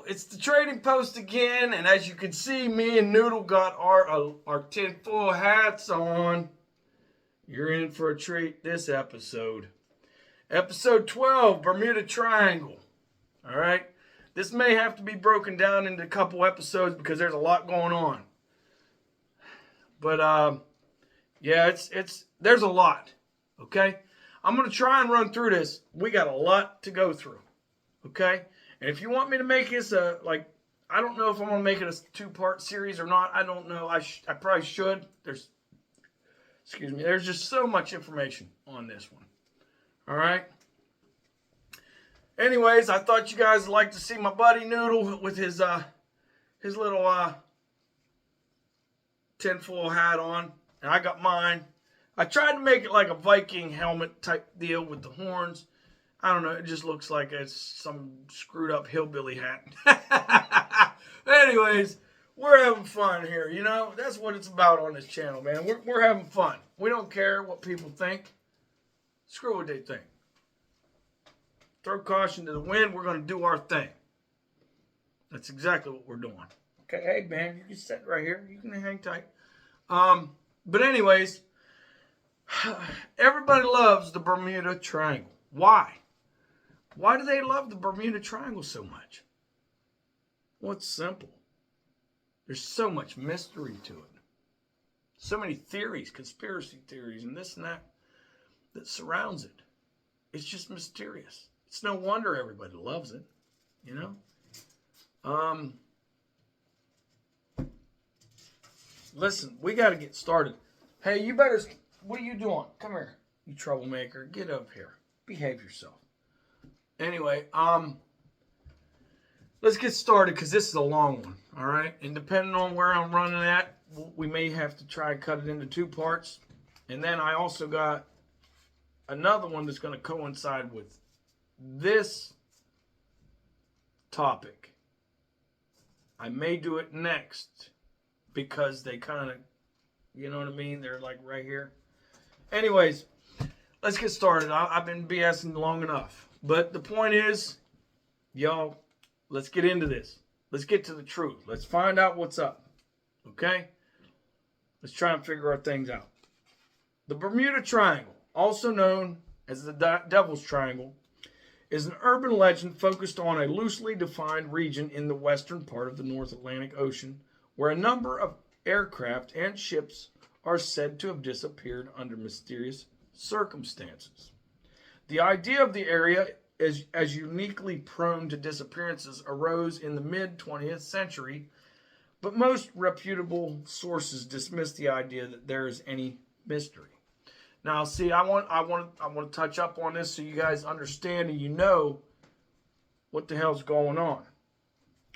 it's the trading post again, and as you can see, me and Noodle got our tinfoil hats on. You're in for a treat this episode. Episode 12, Bermuda Triangle. All right? This may have to be broken down into a couple episodes because there's a lot going on. But, yeah, there's a lot. Okay? I'm going to try and run through this. We got a lot to go through. Okay? And if you want me to make this I don't know if I'm going to make it a two-part series or not. I don't know. I probably should. There's just so much information on this one. All right? Anyways, I thought you guys would like to see my buddy Noodle with his little tinfoil hat on. And I got mine. I tried to make it like a Viking helmet type deal with the horns. I don't know. It just looks like it's some screwed up hillbilly hat. Anyways, we're having fun here. You know, that's what it's about on this channel, man. We're having fun. We don't care what people think. Screw what they think. Throw caution to the wind. We're going to do our thing. That's exactly what we're doing. Okay, hey, man, you can sit right here. You can hang tight. But anyways, everybody loves the Bermuda Triangle. Why? Why do they love the Bermuda Triangle so much? Well, it's simple. There's so much mystery to it. So many theories, conspiracy theories, and this and that surrounds it. It's just mysterious. It's no wonder everybody loves it, you know? Listen, we got to get started. Hey, what are you doing? Come here, you troublemaker. Get up here. Behave yourself. Anyway, let's get started because this is a long one, all right? And depending on where I'm running at, we may have to try and cut it into two parts. And then I also got another one that's going to coincide with this topic. I may do it next because they kind of, you know what I mean? They're like right here. Anyways, let's get started. I've been BSing long enough. But the point is, y'all, let's get into this. Let's get to the truth. Let's find out what's up. Okay? Let's try and figure our things out. The Bermuda Triangle, also known as the Devil's Triangle, is an urban legend focused on a loosely defined region in the western part of the North Atlantic Ocean where a number of aircraft and ships are said to have disappeared under mysterious circumstances. The idea of the area as uniquely prone to disappearances arose in the mid-20th century, but most reputable sources dismiss the idea that there is any mystery. Now, see, I want to touch up on this so you guys understand and you know what the hell's going on.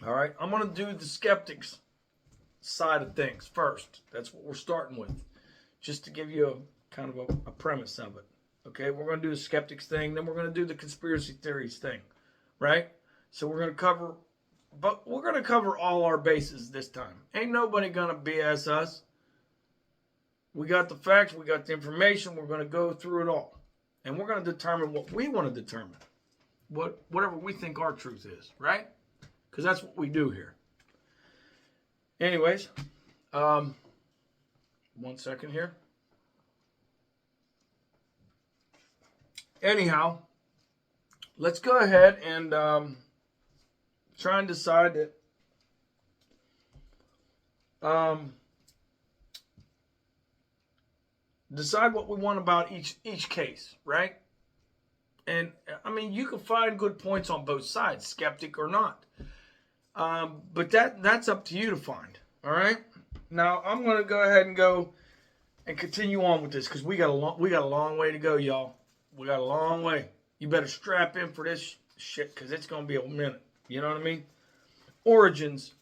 All right, I'm going to do the skeptics side of things first. That's what we're starting with, just to give you a premise of it. Okay, we're going to do the skeptics thing, then we're going to do the conspiracy theories thing, right? So we're going to cover all our bases this time. Ain't nobody going to BS us. We got the facts, we got the information, we're going to go through it all. And we're going to determine what we want to determine. Whatever we think our truth is, right? Because that's what we do here. Anyways, 1 second here. Anyhow, let's go ahead and try and decide that decide what we want about each case, right? And I mean, you can find good points on both sides, skeptic or not. But that's up to you to find. All right. Now I'm going to go ahead and continue on with this because we got a long way to go, y'all. We got a long way. You better strap in for this shit because it's going to be a minute. You know what I mean? Origins.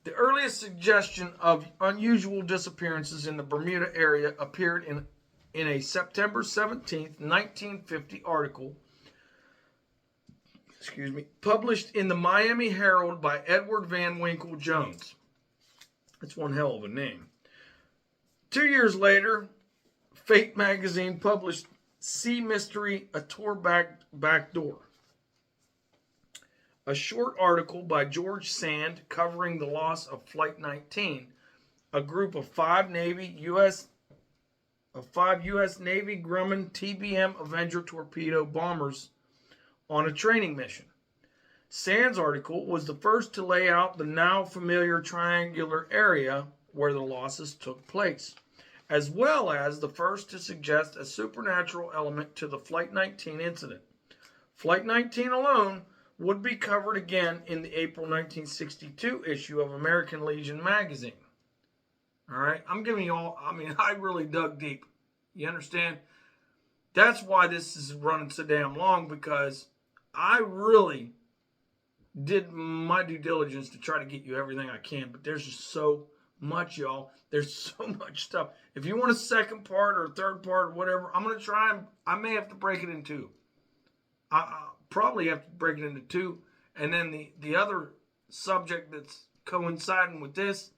The earliest suggestion of unusual disappearances in the Bermuda area appeared in a September 17th, 1950 article, published in the Miami Herald by Edward Van Winkle Jones. That's one hell of a name. 2 years later, Fate magazine published Sea Mystery, A Tour Back Door. a short article by George Sand covering the loss of Flight 19, a group of five U.S. Navy Grumman TBM Avenger torpedo bombers on a training mission. Sand's article was the first to lay out the now familiar triangular area where the losses took place, as well as the first to suggest a supernatural element to the Flight 19 incident. Flight 19 alone would be covered again in the April 1962 issue of American Legion magazine. All right, I'm giving you all, I really dug deep. You understand? That's why this is running so damn long, because I really did my due diligence to try to get you everything I can, but there's just so much, y'all. There's so much stuff. If you want a second part or a third part or whatever, I'm going to try and I may have to break it in two. I probably have to break it into two, and then the other subject that's coinciding with this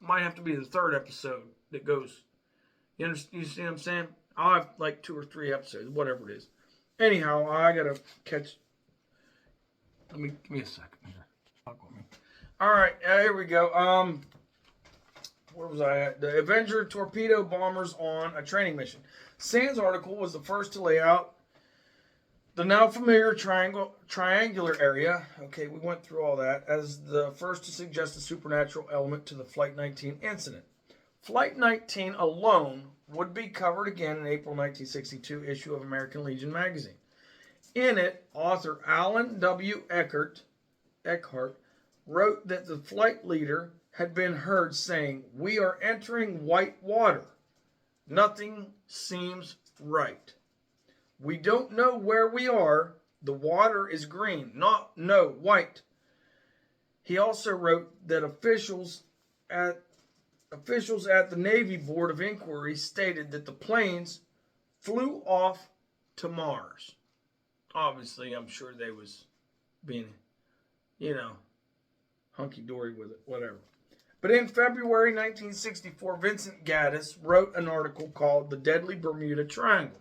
might have to be the third episode that goes. You see what I'm saying? I'll have like 2 or 3 episodes, whatever it is. Anyhow, I got to catch... Give me a second here. Talk with me. All right, here we go. Where was I at? The Avenger torpedo bombers on a training mission. Sand's article was the first to lay out the now familiar triangular area. Okay, we went through all that, as the first to suggest a supernatural element to the Flight 19 incident. Flight 19 alone would be covered again in April 1962 issue of American Legion magazine. In it, author Alan W. Eckhart wrote that the flight leader had been heard saying, "We are entering white water. Nothing seems right. We don't know where we are. The water is green, no white." He also wrote that officials at the Navy Board of Inquiry stated that the planes flew off to Mars. Obviously, I'm sure they was being, hunky-dory with it, whatever. But in February 1964, Vincent Gaddis wrote an article called The Deadly Bermuda Triangle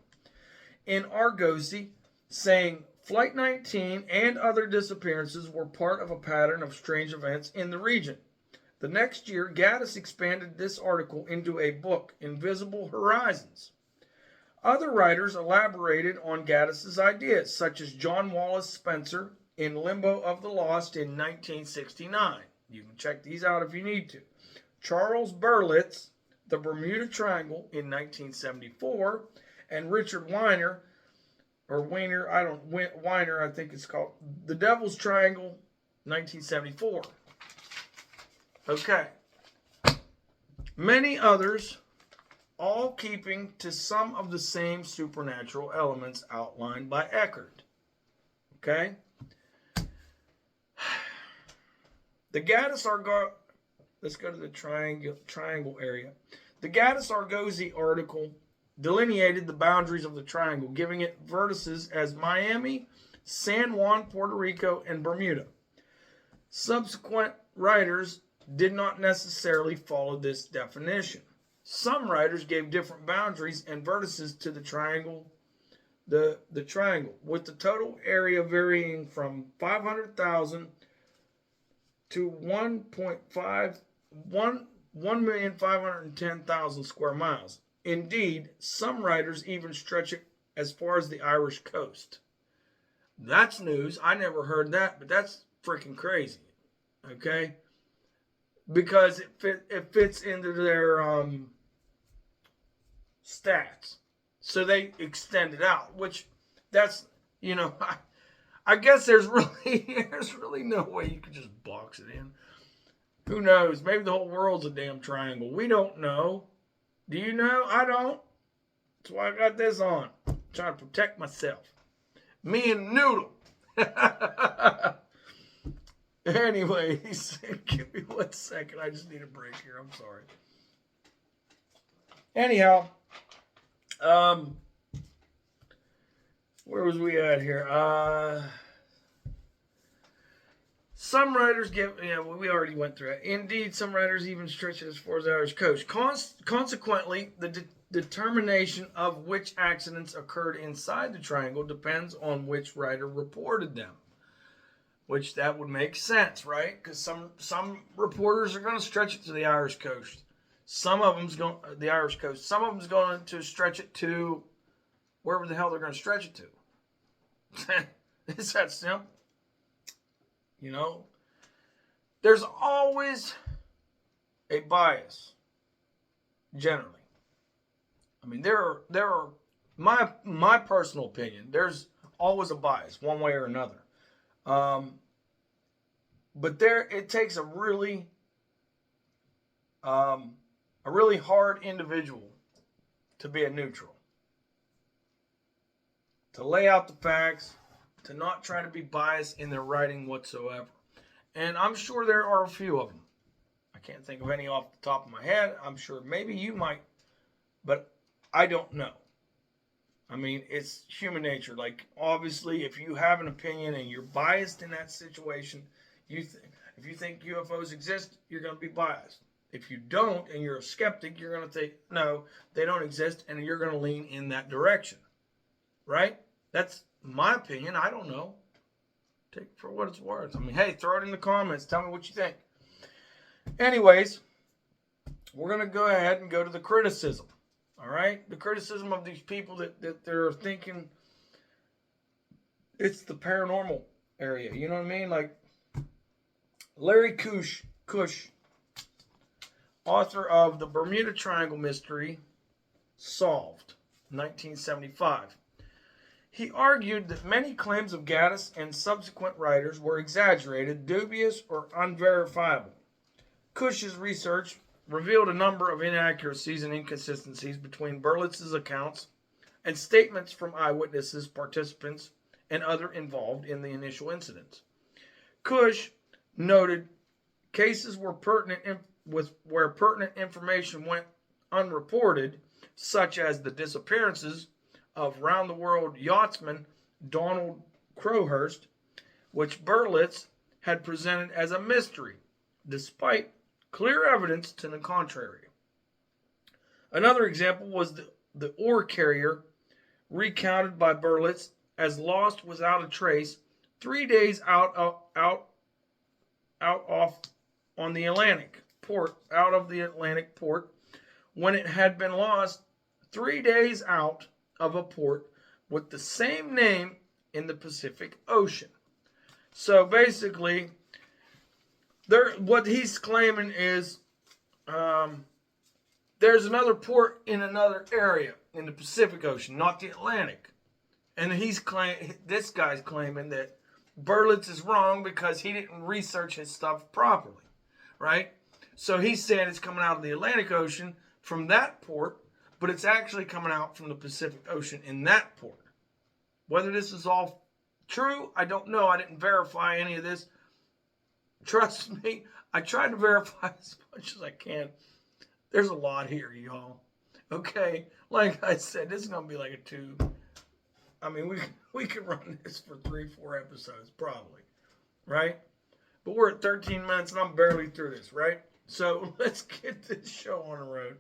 in Argosy, saying Flight 19 and other disappearances were part of a pattern of strange events in the region. The next year, Gaddis expanded this article into a book, Invisible Horizons. Other writers elaborated on Gaddis's ideas, such as John Wallace Spencer in Limbo of the Lost in 1969. You can check these out if you need to. Charles Berlitz, The Bermuda Triangle in 1974, and Richard Weiner, I think it's called, The Devil's Triangle, 1974. Okay. Many others, all keeping to some of the same supernatural elements outlined by Eckhart. Okay? The Gaddis let's go to the triangle area. The Gaddis Argosy article delineated the boundaries of the triangle, giving it vertices as Miami, San Juan, Puerto Rico, and Bermuda. Subsequent writers did not necessarily follow this definition. Some writers gave different boundaries and vertices to the triangle, the triangle, with the total area varying from 500,000 to 1,510,000 square miles. Indeed, some writers even stretch it as far as the Irish coast. That's news. I never heard that, but that's freaking crazy. Okay? Because it fits into their stats. So they extend it out, which that's, I guess there's really no way you could just box it in. Who knows? Maybe the whole world's a damn triangle. We don't know. Do you know? I don't. That's why I got this on. I'm trying to protect myself. Me and Noodle. Anyway, he said, give me 1 second. I just need a break here. I'm sorry. Anyhow, where was we at here? Some writers we already went through it. Indeed, some writers even stretch it as far as the Irish coast. Consequently, the determination of which accidents occurred inside the triangle depends on which writer reported them. which that would make sense, right? Because some reporters are going to stretch it to the Irish coast. Some of them's going the Irish coast. Some of them's going to stretch it to wherever the hell they're going to stretch it to. It's that simple. You know, there's always a bias. Generally, I mean, there are my personal opinion. There's always a bias, one way or another. But it takes a really hard individual to be a neutral, to lay out the facts, to not try to be biased in their writing whatsoever. And I'm sure there are a few of them. I can't think of any off the top of my head. I'm sure maybe you might, but I don't know. I mean, it's human nature. Like, obviously, if you have an opinion and you're biased in that situation, if you think UFOs exist, you're going to be biased. If you don't and you're a skeptic, you're going to think, no, they don't exist, and you're going to lean in that direction. Right? That's my opinion. I don't know. Take it for what it's worth. I mean, hey, throw it in the comments. Tell me what you think. Anyways, we're going to go ahead and go to the criticism. All right? The criticism of these people that they're thinking it's the paranormal area. You know what I mean? Like Larry Cush, author of The Bermuda Triangle Mystery Solved, 1975. He argued that many claims of Gaddis and subsequent writers were exaggerated, dubious, or unverifiable. Cush's research revealed a number of inaccuracies and inconsistencies between Berlitz's accounts and statements from eyewitnesses, participants, and other involved in the initial incidents. Cush noted cases where pertinent information went unreported, such as the disappearances of round-the-world yachtsman Donald Crowhurst, which Berlitz had presented as a mystery, despite clear evidence to the contrary. Another example was the ore carrier, recounted by Berlitz as lost without a trace 3 days out off on the Atlantic port, out of the Atlantic port, when it had been lost 3 days out of a port with the same name in the Pacific Ocean. So basically, what he's claiming is there's another port in another area in the Pacific Ocean, not the Atlantic. And this guy's claiming that Berlitz is wrong because he didn't research his stuff properly, right? So he's saying it's coming out of the Atlantic Ocean from that port, but it's actually coming out from the Pacific Ocean in that port. Whether this is all true, I don't know. I didn't verify any of this. Trust me, I tried to verify as much as I can. There's a lot here, y'all. Okay, like I said, this is going to be like a 2. I mean, we could run this for 3-4 episodes, probably, right? But we're at 13 minutes and I'm barely through this, right? So let's get this show on the road.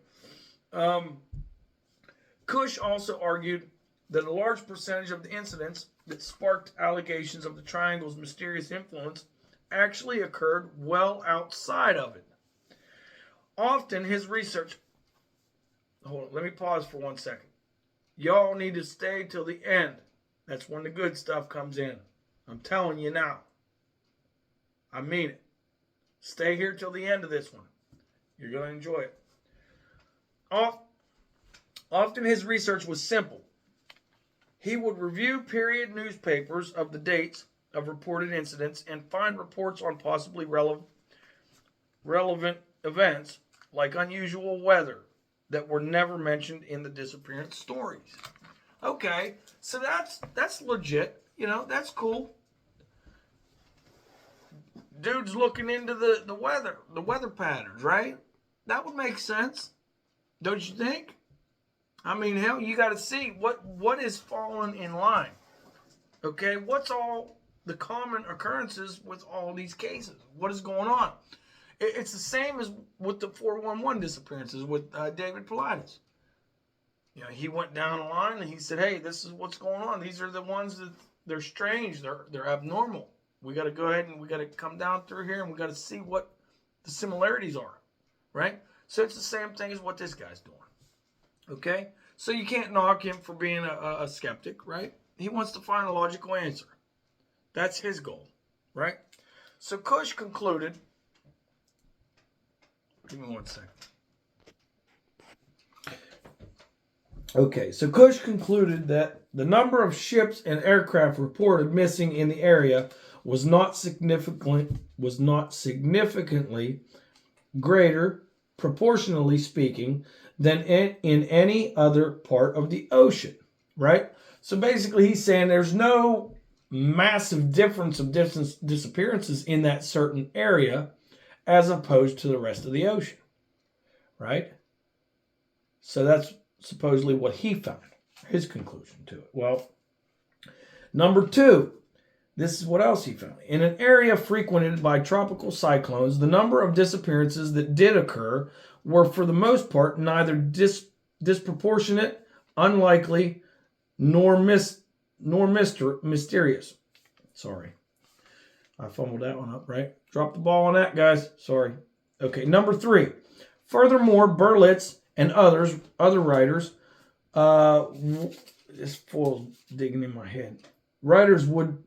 Cush also argued that a large percentage of the incidents that sparked allegations of the Triangle's mysterious influence actually occurred well outside of it. Often his research... Hold on, let me pause for 1 second. Y'all need to stay till the end. That's when the good stuff comes in. I'm telling you now. I mean it. Stay here till the end of this one. You're going to enjoy it. Often his research was simple. He would review period newspapers of the dates of reported incidents and find reports on possibly relevant events like unusual weather that were never mentioned in the disappearance stories. Okay, so that's legit. You know, that's cool. Dude's looking into the weather patterns, right? That would make sense. Don't you think? I mean, hell, you got to see what is falling in line. Okay, what's all the common occurrences with all these cases? What is going on? It's the same as with the 411 disappearances with David Paulides. You know, he went down the line and he said, "Hey, this is what's going on. These are the ones that they're strange. They're abnormal." We got to go ahead and we got to come down through here and we got to see what the similarities are, right? So it's the same thing as what this guy's doing, okay? So you can't knock him for being a skeptic, right? He wants to find a logical answer. That's his goal, right? So Cush concluded, give me 1 second. Okay, so Cush concluded that the number of ships and aircraft reported missing in the area was not significantly greater, proportionally speaking, than in any other part of the ocean, right? So basically he's saying there's no massive difference of disappearances in that certain area as opposed to the rest of the ocean, right? So that's supposedly what he found, his conclusion to it. Well, number 2, this is what else he found. In an area frequented by tropical cyclones, the number of disappearances that did occur were for the most part neither disproportionate, unlikely, nor mysterious. Sorry. I fumbled that one up, right? Drop the ball on that, guys. Sorry. Okay, number 3. Furthermore, Berlitz and other writers, this foil's digging in my head. Writers would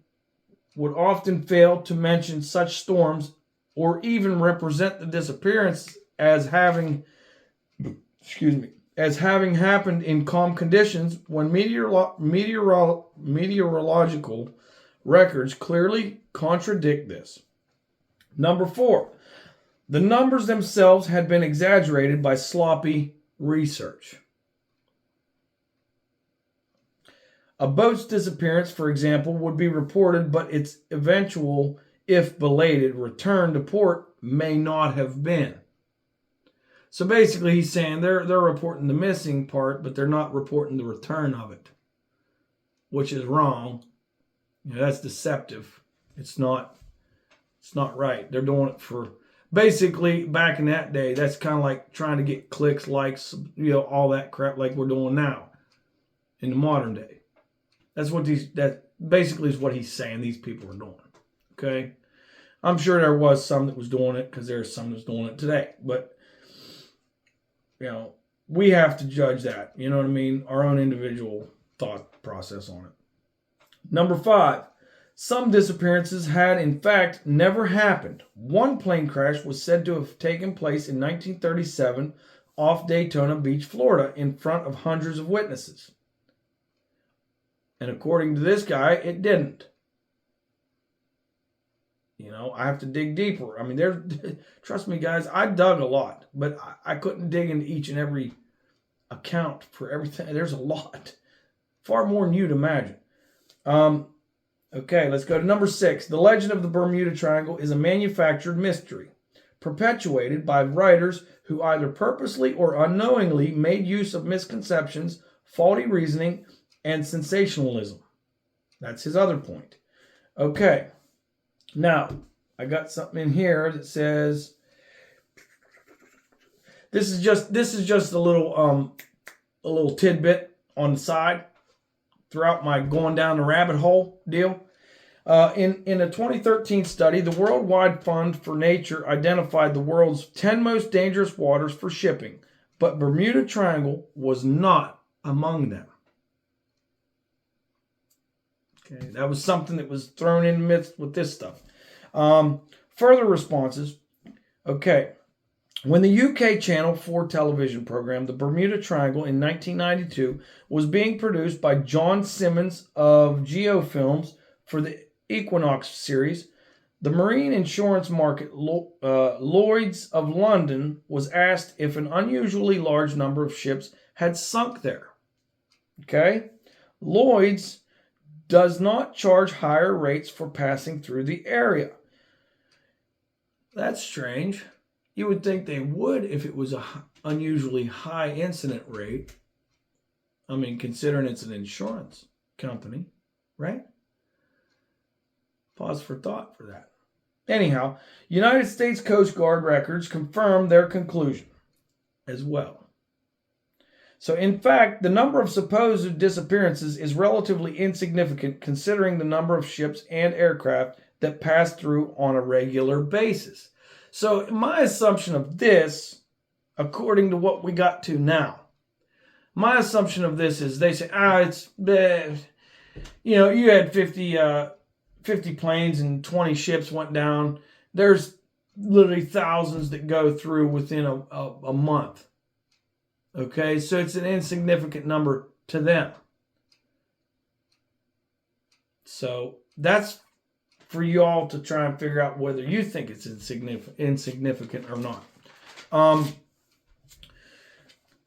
often fail to mention such storms or even represent the disappearance as having happened in calm conditions when meteorological records clearly contradict this. Number 4, the numbers themselves had been exaggerated by sloppy research. A boat's disappearance, for example, would be reported, but its eventual, if belated, return to port may not have been. So basically he's saying they're reporting the missing part, but they're not reporting the return of it, which is wrong. You know, that's deceptive. It's not right. They're doing it for, basically back in that day, that's kind of like trying to get clicks, likes, all that crap like we're doing now in the modern day. That basically is what he's saying these people are doing. Okay? I'm sure there was some that was doing it because there's some that's doing it today. But, we have to judge that. You know what I mean? Our own individual thought process on it. Number 5. Some disappearances had, in fact, never happened. One plane crash was said to have taken place in 1937 off Daytona Beach, Florida, in front of hundreds of witnesses. And according to this guy, it didn't. I have to dig deeper. I mean, trust me, guys, I dug a lot, but I couldn't dig into each and every account for everything. There's a lot. Far more than you'd imagine. Okay, let's go to number 6. The legend of the Bermuda Triangle is a manufactured mystery, perpetuated by writers who either purposely or unknowingly made use of misconceptions, faulty reasoning, and sensationalism. That's his other point. Okay. Now, I got something in here that says this is just a little tidbit on the side throughout my going down the rabbit hole deal. In a 2013 study, the Worldwide Fund for Nature identified the world's 10 most dangerous waters for shipping, but Bermuda Triangle was not among them. Okay, that was something that was thrown in the midst with this stuff. Further responses. Okay. When the UK Channel 4 television program, The Bermuda Triangle, in 1992, was being produced by John Simmons of Geofilms for the Equinox series, the marine insurance market Lloyd's of London was asked if an unusually large number of ships had sunk there. Okay? Lloyd's does not charge higher rates for passing through the area. That's strange. You would think they would if it was an unusually high incident rate. I mean, considering it's an insurance company, right? Pause for thought for that. Anyhow, United States Coast Guard records confirm their conclusion as well. So, in fact, the number of supposed disappearances is relatively insignificant considering the number of ships and aircraft that pass through on a regular basis. So my assumption of this, according to what we got to now, my assumption of this is they say, you had 50 planes and 20 ships went down. There's literally thousands that go through within a month. Okay, so it's an insignificant number to them. So that's for you all to try and figure out whether you think it's insignificant or not.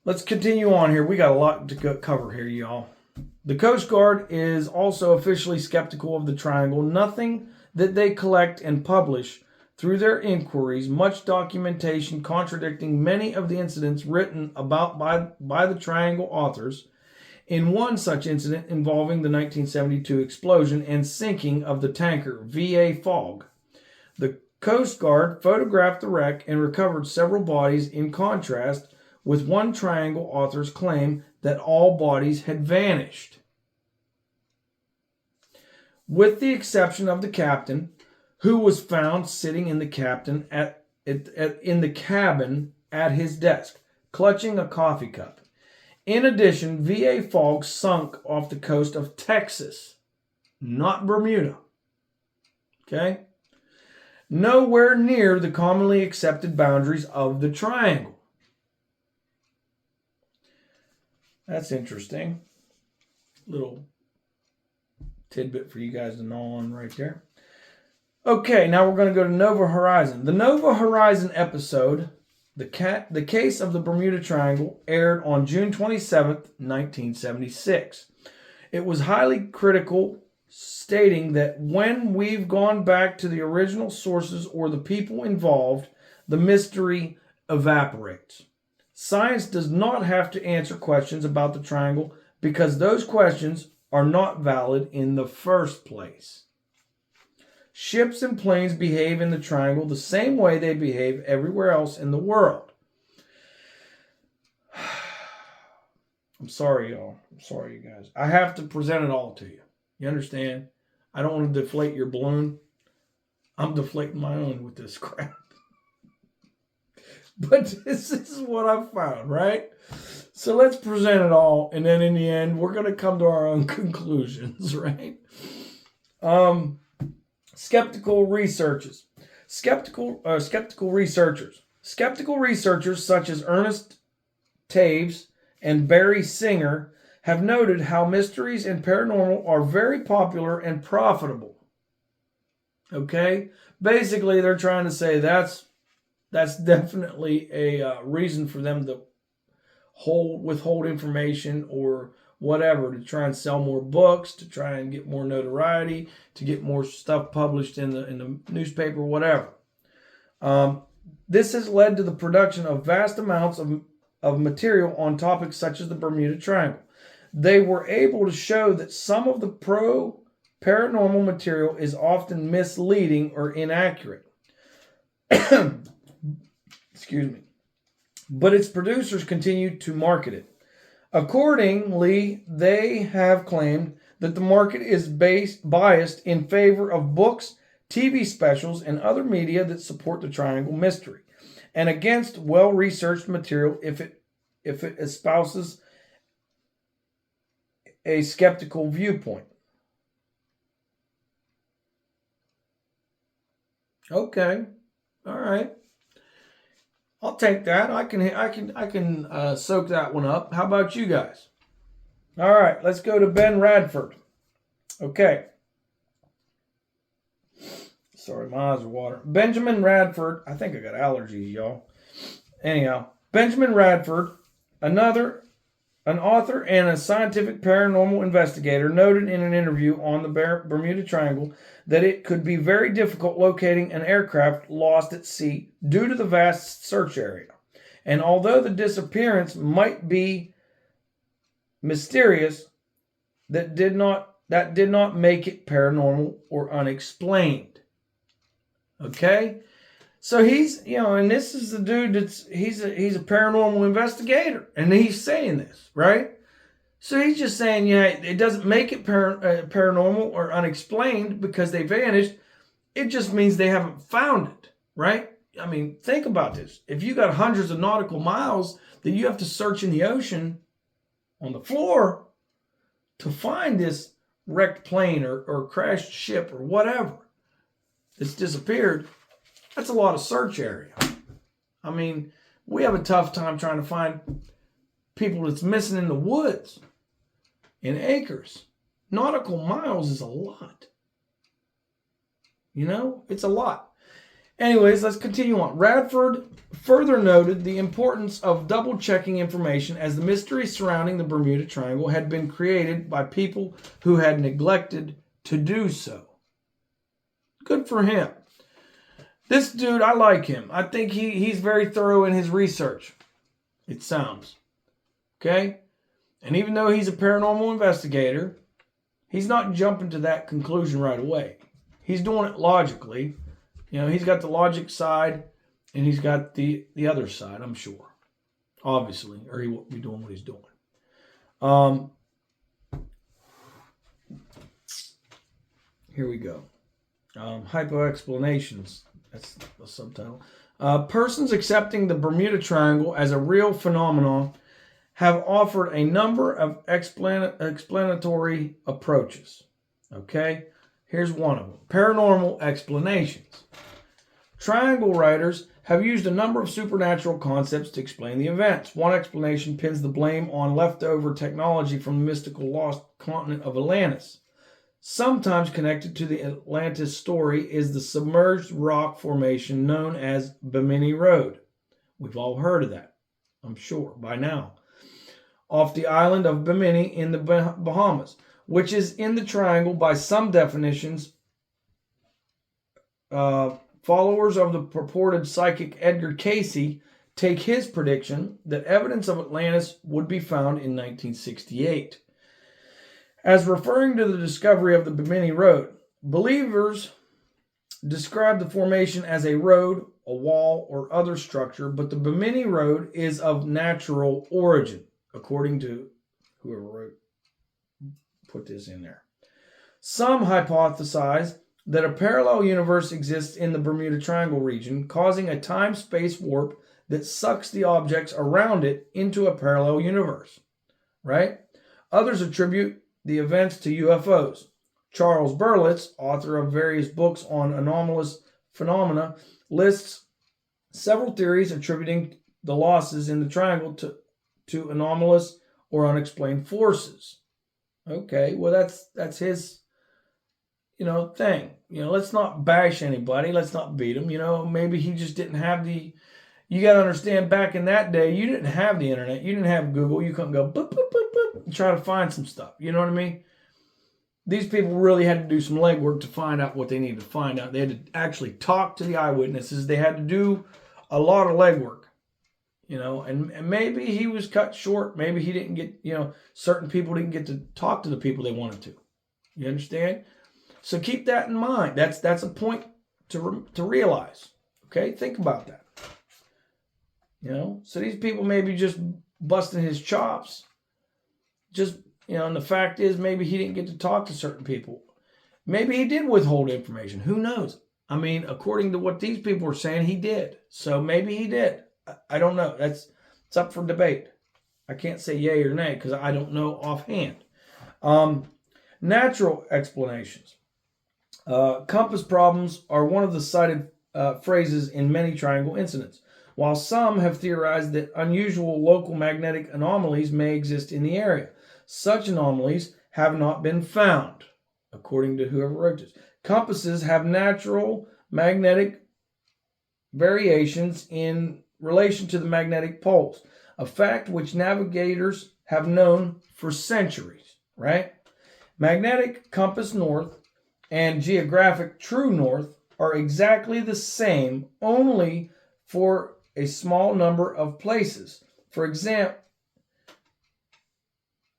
Let's continue on here. We got a lot to cover here, y'all. The Coast Guard is also officially skeptical of the triangle. Nothing that they collect and publish through their inquiries, much documentation contradicting many of the incidents written about by the triangle authors. In one such incident involving the 1972 explosion and sinking of the tanker VA Fog, the Coast Guard photographed the wreck and recovered several bodies, in contrast with one triangle author's claim that all bodies had vanished, with the exception of the captain, who was found sitting in the cabin at his desk, clutching a coffee cup. In addition, VA Fog sunk off the coast of Texas, not Bermuda. Okay? Nowhere near the commonly accepted boundaries of the triangle. That's interesting. Little tidbit for you guys to know on right there. Okay, now we're going to go to Nova Horizon. The Nova Horizon episode, The Case of the Bermuda Triangle, aired on June 27th, 1976. It was highly critical, stating that when we've gone back to the original sources or the people involved, the mystery evaporates. Science does not have to answer questions about the triangle because those questions are not valid in the first place. Ships and planes behave in the triangle the same way they behave everywhere else in the world. I'm sorry, y'all. I'm sorry, you guys. I have to present it all to you. You understand? I don't want to deflate your balloon. I'm deflating my own with this crap. But this is what I found, right? So let's present it all, and then in the end, we're going to come to our own conclusions, right? Skeptical researchers. Skeptical researchers such as Ernest Taves and Barry Singer have noted how mysteries and paranormal are very popular and profitable. Okay? Basically, they're trying to say that's definitely a reason for them to withhold information or whatever, to try and sell more books, to try and get more notoriety, to get more stuff published in the newspaper, whatever. This has led to the production of vast amounts of material on topics such as the Bermuda Triangle. They were able to show that some of the paranormal material is often misleading or inaccurate. Excuse me. But its producers continue to market it. Accordingly, they have claimed that the market is biased in favor of books, TV specials, and other media that support the triangle mystery, and against well-researched material if it espouses a skeptical viewpoint. Okay, all right. I'll take that. I can soak that one up. How about you guys? All right, let's go to Ben Radford. Okay. Sorry, my eyes are watering. Benjamin Radford. I think I got allergies, y'all. Anyhow, Benjamin Radford, an author and a scientific paranormal investigator, noted in an interview on the Bermuda Triangle that it could be very difficult locating an aircraft lost at sea due to the vast search area. And although the disappearance might be mysterious, that did not make it paranormal or unexplained. Okay? So he's, and this is the dude he's a paranormal investigator, and he's saying this, right? So he's just saying, it doesn't make it paranormal or unexplained because they vanished. It just means they haven't found it, right? I mean, think about this. If you got hundreds of nautical miles that you have to search in the ocean on the floor to find this wrecked plane or crashed ship or whatever that's disappeared, that's a lot of search area. I mean, we have a tough time trying to find people that's missing in the woods in acres. Nautical miles is a lot. You know, it's a lot. Anyways, let's continue on. Radford further noted the importance of double-checking information as the mystery surrounding the Bermuda Triangle had been created by people who had neglected to do so. Good for him. This dude, I like him. I think he's very thorough in his research. It sounds. Okay? And even though he's a paranormal investigator, he's not jumping to that conclusion right away. He's doing it logically. You know, he's got the logic side and he's got the other side, I'm sure. Obviously, or he won't be doing what he's doing. Here we go. Hypo-explanations. That's the subtitle. Persons accepting the Bermuda Triangle as a real phenomenon have offered a number of explanatory approaches. Okay? Here's one of them. Paranormal explanations. Triangle writers have used a number of supernatural concepts to explain the events. One explanation pins the blame on leftover technology from the mystical lost continent of Atlantis. Sometimes connected to the Atlantis story is the submerged rock formation known as Bimini Road. We've all heard of that, I'm sure, by now. Off the island of Bimini in the Bahamas, which is in the triangle by some definitions. Followers of the purported psychic Edgar Cayce take his prediction that evidence of Atlantis would be found in 1968. As referring to the discovery of the Bimini Road, believers describe the formation as a road, a wall, or other structure, but the Bimini Road is of natural origin, according to whoever put this in there. Some hypothesize that a parallel universe exists in the Bermuda Triangle region, causing a time-space warp that sucks the objects around it into a parallel universe, right? Others attribute the events to UFOs. Charles Berlitz, author of various books on anomalous phenomena, lists several theories attributing the losses in the triangle to anomalous or unexplained forces. Okay, well that's his thing. Let's not bash anybody. Let's not beat him. Maybe he just didn't have you got to understand, back in that day, you didn't have the internet. You didn't have Google. You couldn't go boop, boop, boop, boop, and try to find some stuff. You know what I mean? These people really had to do some legwork to find out what they needed to find out. They had to actually talk to the eyewitnesses. They had to do a lot of legwork, and maybe he was cut short. Maybe he didn't get, certain people didn't get to talk to the people they wanted to. You understand? So keep that in mind. That's a point to realize. Okay? Think about that. So these people may be just busting his chops. And the fact is, maybe he didn't get to talk to certain people. Maybe he did withhold information. Who knows? I mean, according to what these people were saying, he did. So maybe he did. I don't know. It's up for debate. I can't say yay or nay because I don't know offhand. Natural explanations. Compass problems are one of the cited phrases in many triangle incidents. While some have theorized that unusual local magnetic anomalies may exist in the area, such anomalies have not been found, according to whoever wrote this. Compasses have natural magnetic variations in relation to the magnetic poles, a fact which navigators have known for centuries, right? Magnetic compass north and geographic true north are exactly the same, only for a small number of places. For example,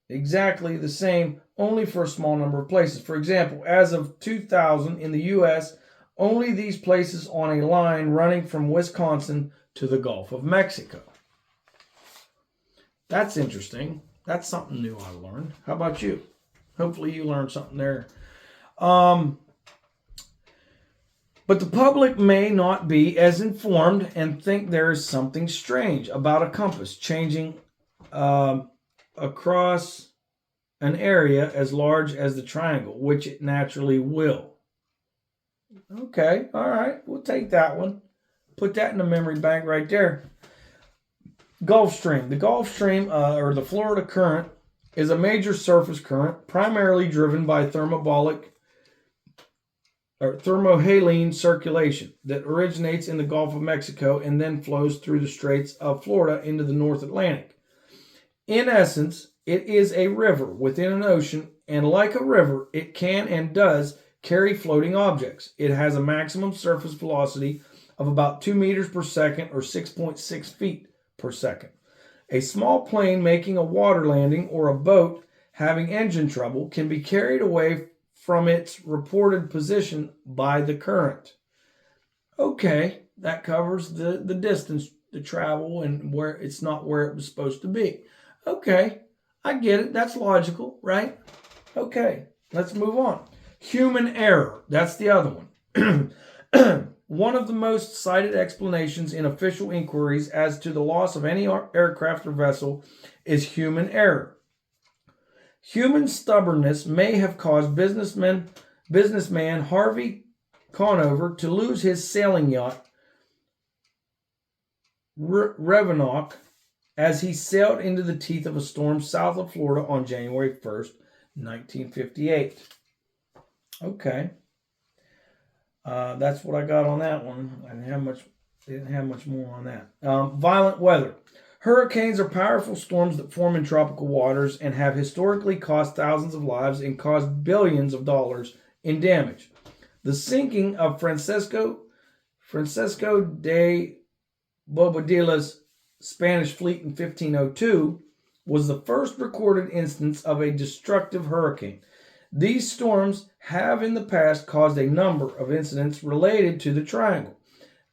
exactly the same only for a small number of places. For example, as of 2000 in the U.S., only these places on a line running from Wisconsin to the Gulf of Mexico. That's interesting. That's something new I learned. How about you? Hopefully you learned something there. But the public may not be as informed and think there is something strange about a compass changing across an area as large as the triangle, which it naturally will. Okay, all right, we'll take that one. Put that in the memory bank right there. Gulf Stream. The Gulf Stream, or the Florida Current, is a major surface current primarily driven by thermohaline circulation that originates in the Gulf of Mexico and then flows through the Straits of Florida into the North Atlantic. In essence, it is a river within an ocean, and like a river, it can and does carry floating objects. It has a maximum surface velocity of about 2 meters per second or 6.6 feet per second. A small plane making a water landing or a boat having engine trouble can be carried away from its reported position by the current. Okay, that covers the distance to travel and where it's not where it was supposed to be. Okay, I get it. That's logical, right? Okay, let's move on. Human error. That's the other one. One of the most cited explanations in official inquiries as to the loss of any aircraft or vessel is human error. Human stubbornness may have caused businessman Harvey Conover to lose his sailing yacht, Revenock, as he sailed into the teeth of a storm south of Florida on January 1st, 1958. Okay. That's what I got on that one. I didn't have much more on that. Violent weather. Hurricanes are powerful storms that form in tropical waters and have historically cost thousands of lives and caused billions of dollars in damage. The sinking of Francisco de Bobadilla's Spanish fleet in 1502 was the first recorded instance of a destructive hurricane. These storms have in the past caused a number of incidents related to the triangle.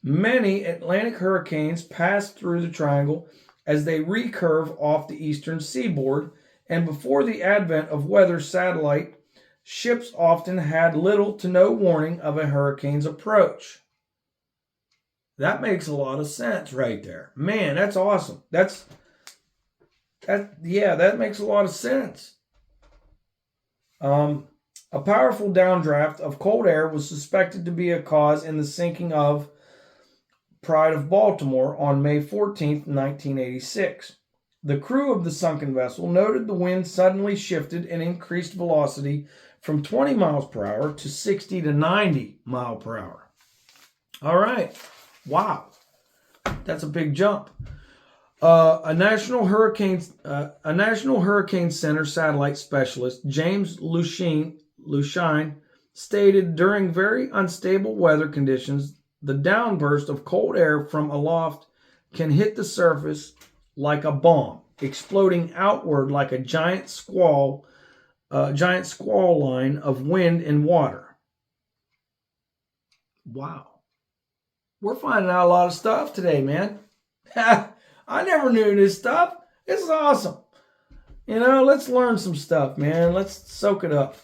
Many Atlantic hurricanes pass through the triangle as they recurve off the eastern seaboard, and before the advent of weather satellite, ships often had little to no warning of a hurricane's approach. That makes a lot of sense right there. Man, that's awesome. That makes a lot of sense. A powerful downdraft of cold air was suspected to be a cause in the sinking of Pride of Baltimore on May 14, 1986. The crew of the sunken vessel noted the wind suddenly shifted and increased velocity from 20 miles per hour to 60 to 90 miles per hour. All right. Wow. That's a big jump. A National Hurricane Center satellite specialist, James Lushine, stated during very unstable weather conditions, the downburst of cold air from aloft can hit the surface like a bomb, exploding outward like a giant squall line of wind and water. Wow. We're finding out a lot of stuff today, man. I never knew this stuff. This is awesome. Let's learn some stuff, man. Let's soak it up.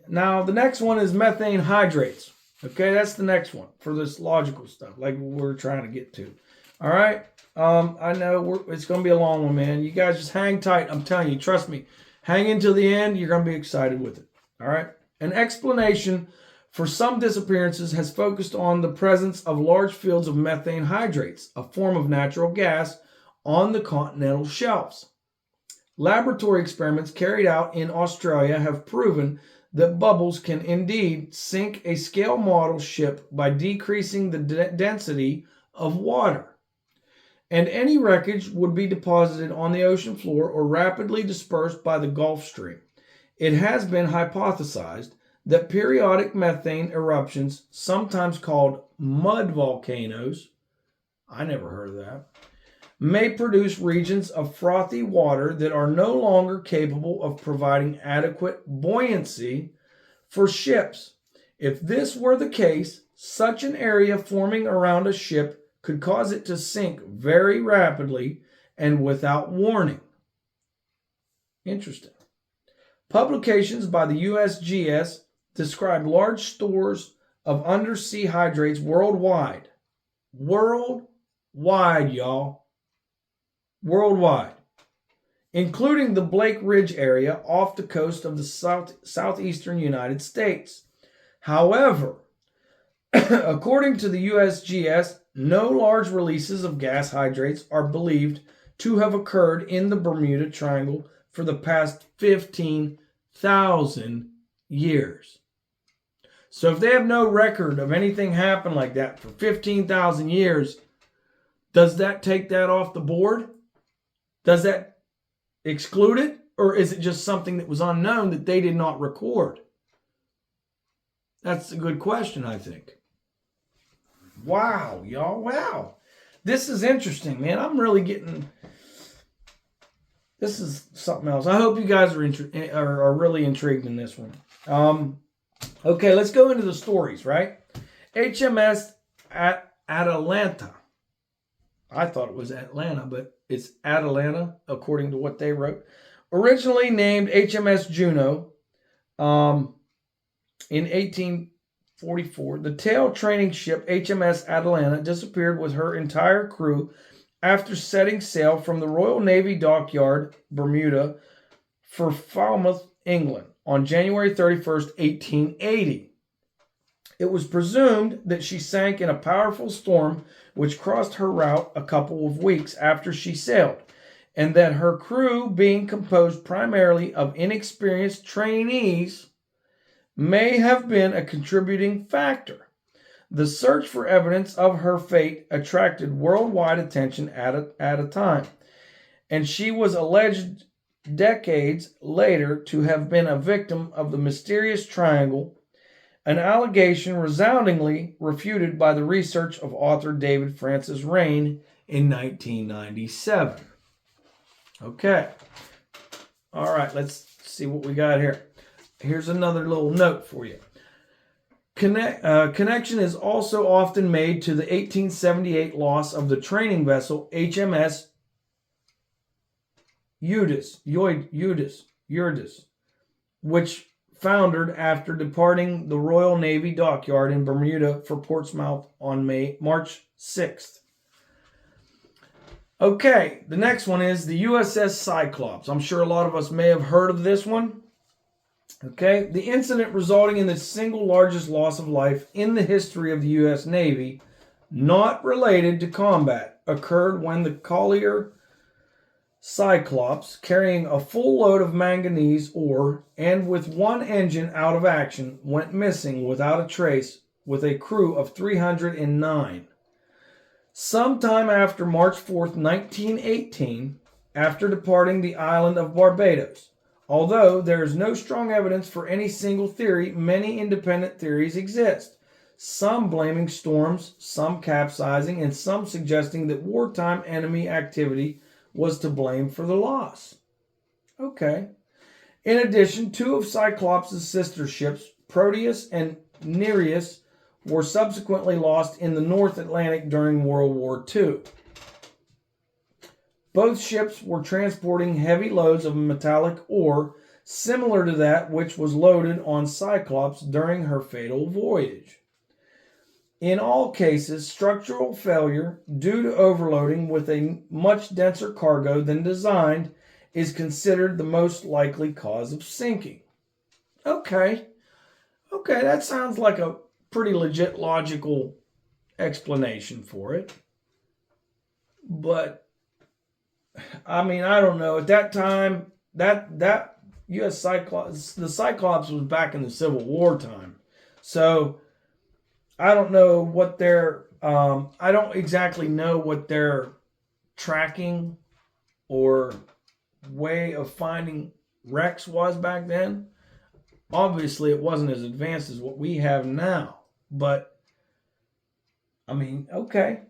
Now, the next one is methane hydrates. Okay, that's the next one for this logical stuff, like we're trying to get to. All right. I know it's going to be a long one, man. You guys just hang tight. I'm telling you, trust me. Hang until the end. You're going to be excited with it. All right. An explanation for some disappearances has focused on the presence of large fields of methane hydrates, a form of natural gas, on the continental shelves. Laboratory experiments carried out in Australia have proven that bubbles can indeed sink a scale model ship by decreasing the density of water. And any wreckage would be deposited on the ocean floor or rapidly dispersed by the Gulf Stream. It has been hypothesized that periodic methane eruptions, sometimes called mud volcanoes, I never heard of that, may produce regions of frothy water that are no longer capable of providing adequate buoyancy for ships. If this were the case, such an area forming around a ship could cause it to sink very rapidly and without warning. Interesting. Publications by the USGS describe large stores of undersea hydrates worldwide. Worldwide, y'all. Worldwide. Including the Blake Ridge area off the coast of the southeastern United States. However, according to the USGS, no large releases of gas hydrates are believed to have occurred in the Bermuda Triangle for the past 15,000 years. So if they have no record of anything happen like that for 15,000 years, does that take that off the board? Does that exclude it? Or is it just something that was unknown that they did not record? That's a good question, I think. Wow, y'all. Wow. This is interesting, man. I'm really getting... This is something else. I hope you guys are really intrigued in this one. Okay, let's go into the stories, right? HMS Atalanta. I thought it was Atlanta, but it's Atalanta, according to what they wrote. Originally named HMS Juno in 1844, the tail training ship HMS Atalanta disappeared with her entire crew after setting sail from the Royal Navy Dockyard, Bermuda, for Falmouth, England, on January 31st, 1880. It was presumed that she sank in a powerful storm which crossed her route a couple of weeks after she sailed, and that her crew, being composed primarily of inexperienced trainees, may have been a contributing factor. The search for evidence of her fate attracted worldwide attention at a time, and she was alleged decades later to have been a victim of the mysterious triangle, an allegation resoundingly refuted by the research of author David Francis Rain in 1997. Okay. All right, let's see what we got here. Here's another little note for you. Connection is also often made to the 1878 loss of the training vessel HMS Eudes, which foundered after departing the Royal Navy Dockyard in Bermuda for Portsmouth on March 6th. Okay, the next one is the USS Cyclops. I'm sure a lot of us may have heard of this one. Okay, the incident resulting in the single largest loss of life in the history of the U.S. Navy, not related to combat, occurred when the collier Cyclops, carrying a full load of manganese ore and with one engine out of action, went missing without a trace with a crew of 309. Sometime after March 4th, 1918, after departing the island of Barbados. Although there is no strong evidence for any single theory, many independent theories exist. Some blaming storms, some capsizing, and some suggesting that wartime enemy activity was to blame for the loss. Okay. In addition, two of Cyclops' sister ships, Proteus and Nereus, were subsequently lost in the North Atlantic during World War II. Both ships were transporting heavy loads of metallic ore, similar to that which was loaded on Cyclops during her fatal voyage. In all cases, structural failure due to overloading with a much denser cargo than designed is considered the most likely cause of sinking. Okay, that sounds like a pretty legit logical explanation for it. But I mean, I don't know. At that time, that U.S. Cyclops, the Cyclops was back in the Civil War time. So I don't know what their, I don't exactly know what their tracking or way of finding wrecks was back then. Obviously, it wasn't as advanced as what we have now. But, I mean, okay.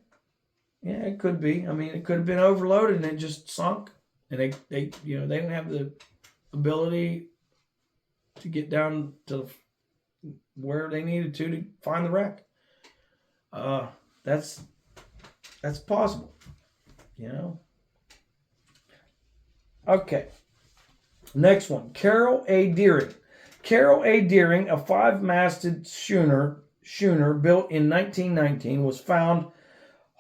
Yeah, it could be. I mean, it could have been overloaded and it just sunk. And they didn't have the ability to get down to where they needed to find the wreck. That's possible. Okay. Next one. Carol A. Deering. Carol A. Deering, a 5-masted schooner, schooner built in 1919 was found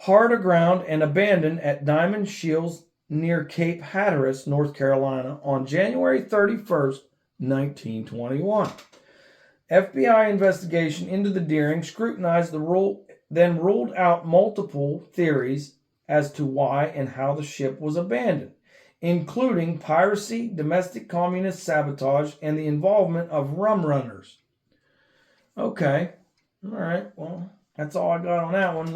hard aground and abandoned at Diamond Shields near Cape Hatteras, North Carolina on January 31st, 1921. FBI investigation into the Deering scrutinized then ruled out multiple theories as to why and how the ship was abandoned, including piracy, domestic communist sabotage, and the involvement of rum runners. Okay, all right, well, that's all I got on that one.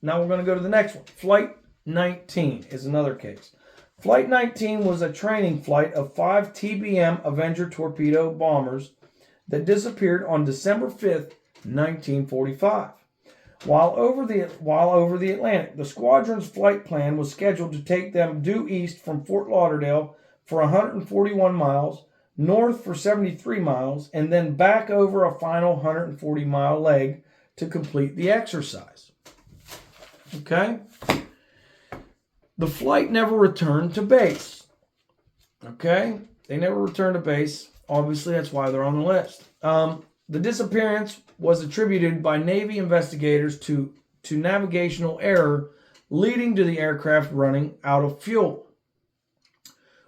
Now we're going to go to the next one. Flight 19 is another case. Flight 19 was a training flight of 5 TBM Avenger torpedo bombers that disappeared on December 5th, 1945. While over the Atlantic, the squadron's flight plan was scheduled to take them due east from Fort Lauderdale for 141 miles, north for 73 miles, and then back over a final 140-mile leg to complete the exercise. Okay? The flight never returned to base. Okay? They never returned to base. Obviously, that's why they're on the list. The disappearance was attributed by Navy investigators to navigational error, leading to the aircraft running out of fuel.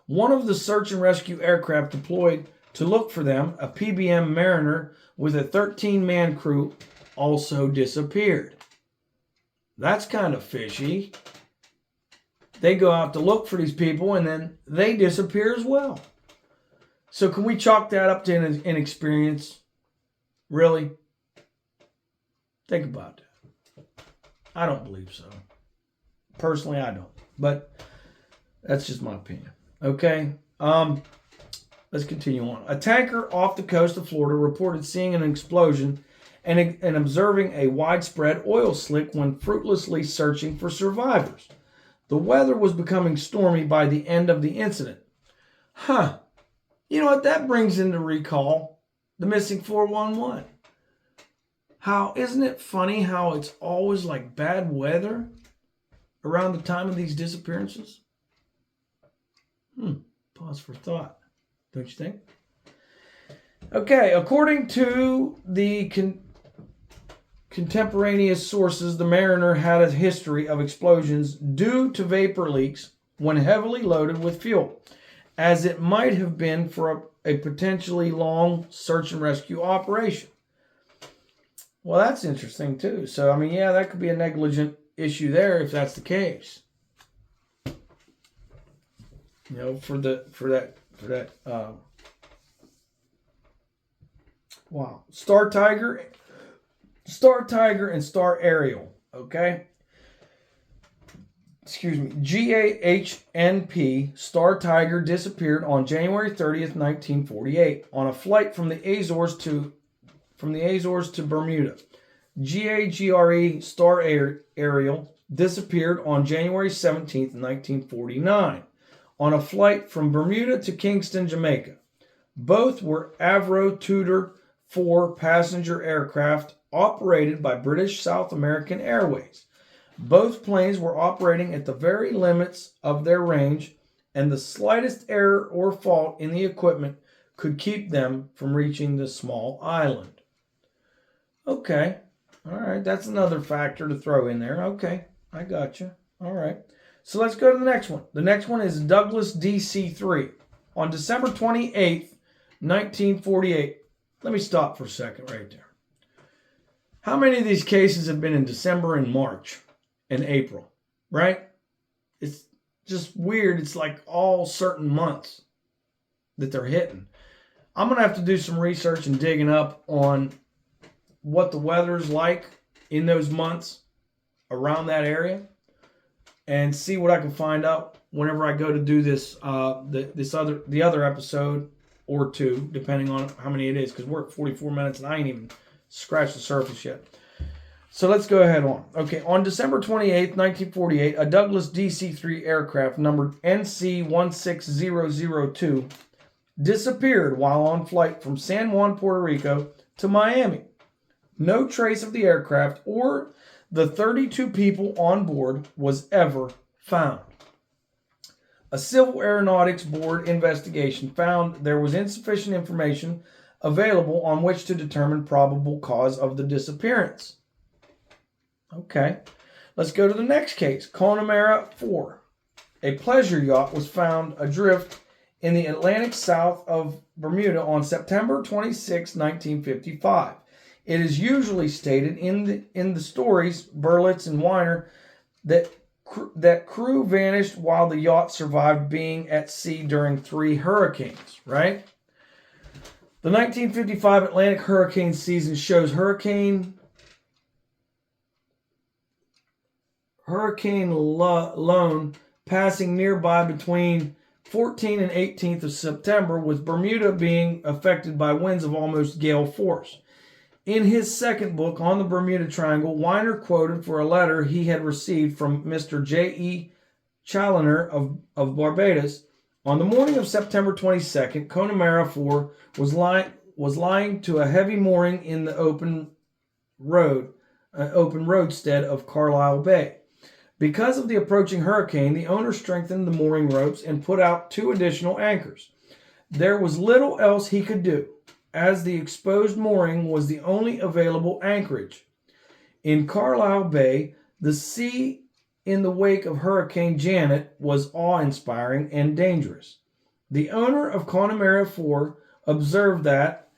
One of the search and rescue aircraft deployed to look for them, a PBM Mariner with a 13-man crew, also disappeared. That's kind of fishy. They go out to look for these people and then they disappear as well. So can we chalk that up to inexperience? Really? Think about that. I don't believe so. Personally, I don't. But that's just my opinion. Okay? Let's continue on. A tanker off the coast of Florida reported seeing an explosion and observing a widespread oil slick when fruitlessly searching for survivors. The weather was becoming stormy by the end of the incident. Huh. You know what? That brings into recall the missing 411. Isn't it funny how it's always like bad weather around the time of these disappearances? Pause for thought. Don't you think? Okay, according to the contemporaneous sources, the Mariner had a history of explosions due to vapor leaks when heavily loaded with fuel, as it might have been for a potentially long search and rescue operation. Well, that's interesting too. So, I mean, yeah, that could be a negligent issue there if that's the case. You know, for that. Wow, Star Tiger, and Star Ariel. Okay. Excuse me. GAHNP Star Tiger disappeared on January 30th, 1948, on a flight from the Azores to Bermuda. GAGRE Star Ariel disappeared on January 17th, 1949, on a flight from Bermuda to Kingston, Jamaica. Both were Avro Tudor 4 passenger aircraft operated by British South American Airways. Both planes were operating at the very limits of their range, and the slightest error or fault in the equipment could keep them from reaching the small island. Okay. All right. That's another factor to throw in there. Okay. I got you. All right. So let's go to the next one. The next one is Douglas DC-3. On December 28th, 1948. Let me stop for a second right there. How many of these cases have been in December and March and April, right? It's just weird. It's like all certain months that they're hitting. I'm going to have to do some research and digging up on what the weather's like in those months around that area and see what I can find out whenever I go to do this the other episode or two, depending on how many it is, because we're at 44 minutes and I ain't even scratched the surface yet. So let's go ahead on. Okay, on December 28th, 1948, a Douglas DC-3 aircraft numbered NC-16002 disappeared while on flight from San Juan, Puerto Rico to Miami. No trace of the aircraft or the 32 people on board was ever found. A Civil Aeronautics Board investigation found there was insufficient information available on which to determine probable cause of the disappearance. Okay, let's go to the next case. Connemara 4. A pleasure yacht was found adrift in the Atlantic south of Bermuda on September 26, 1955. It is usually stated in the stories, Berlitz and Weiner, that crew vanished while the yacht survived being at sea during 3 hurricanes, right? The 1955 Atlantic hurricane season shows Hurricane Lone passing nearby between 14th and 18th of September, with Bermuda being affected by winds of almost gale force. In his second book, On the Bermuda Triangle, Weiner quoted for a letter he had received from Mr. J.E. Challoner of Barbados. On the morning of September 22nd, Connemara 4 was lying to a heavy mooring in the open roadstead of Carlisle Bay. Because of the approaching hurricane, the owner strengthened the mooring ropes and put out 2 additional anchors. There was little else he could do, as the exposed mooring was the only available anchorage. In Carlisle Bay, the sea in the wake of Hurricane Janet was awe-inspiring and dangerous. The owner of Connemara 4 observed that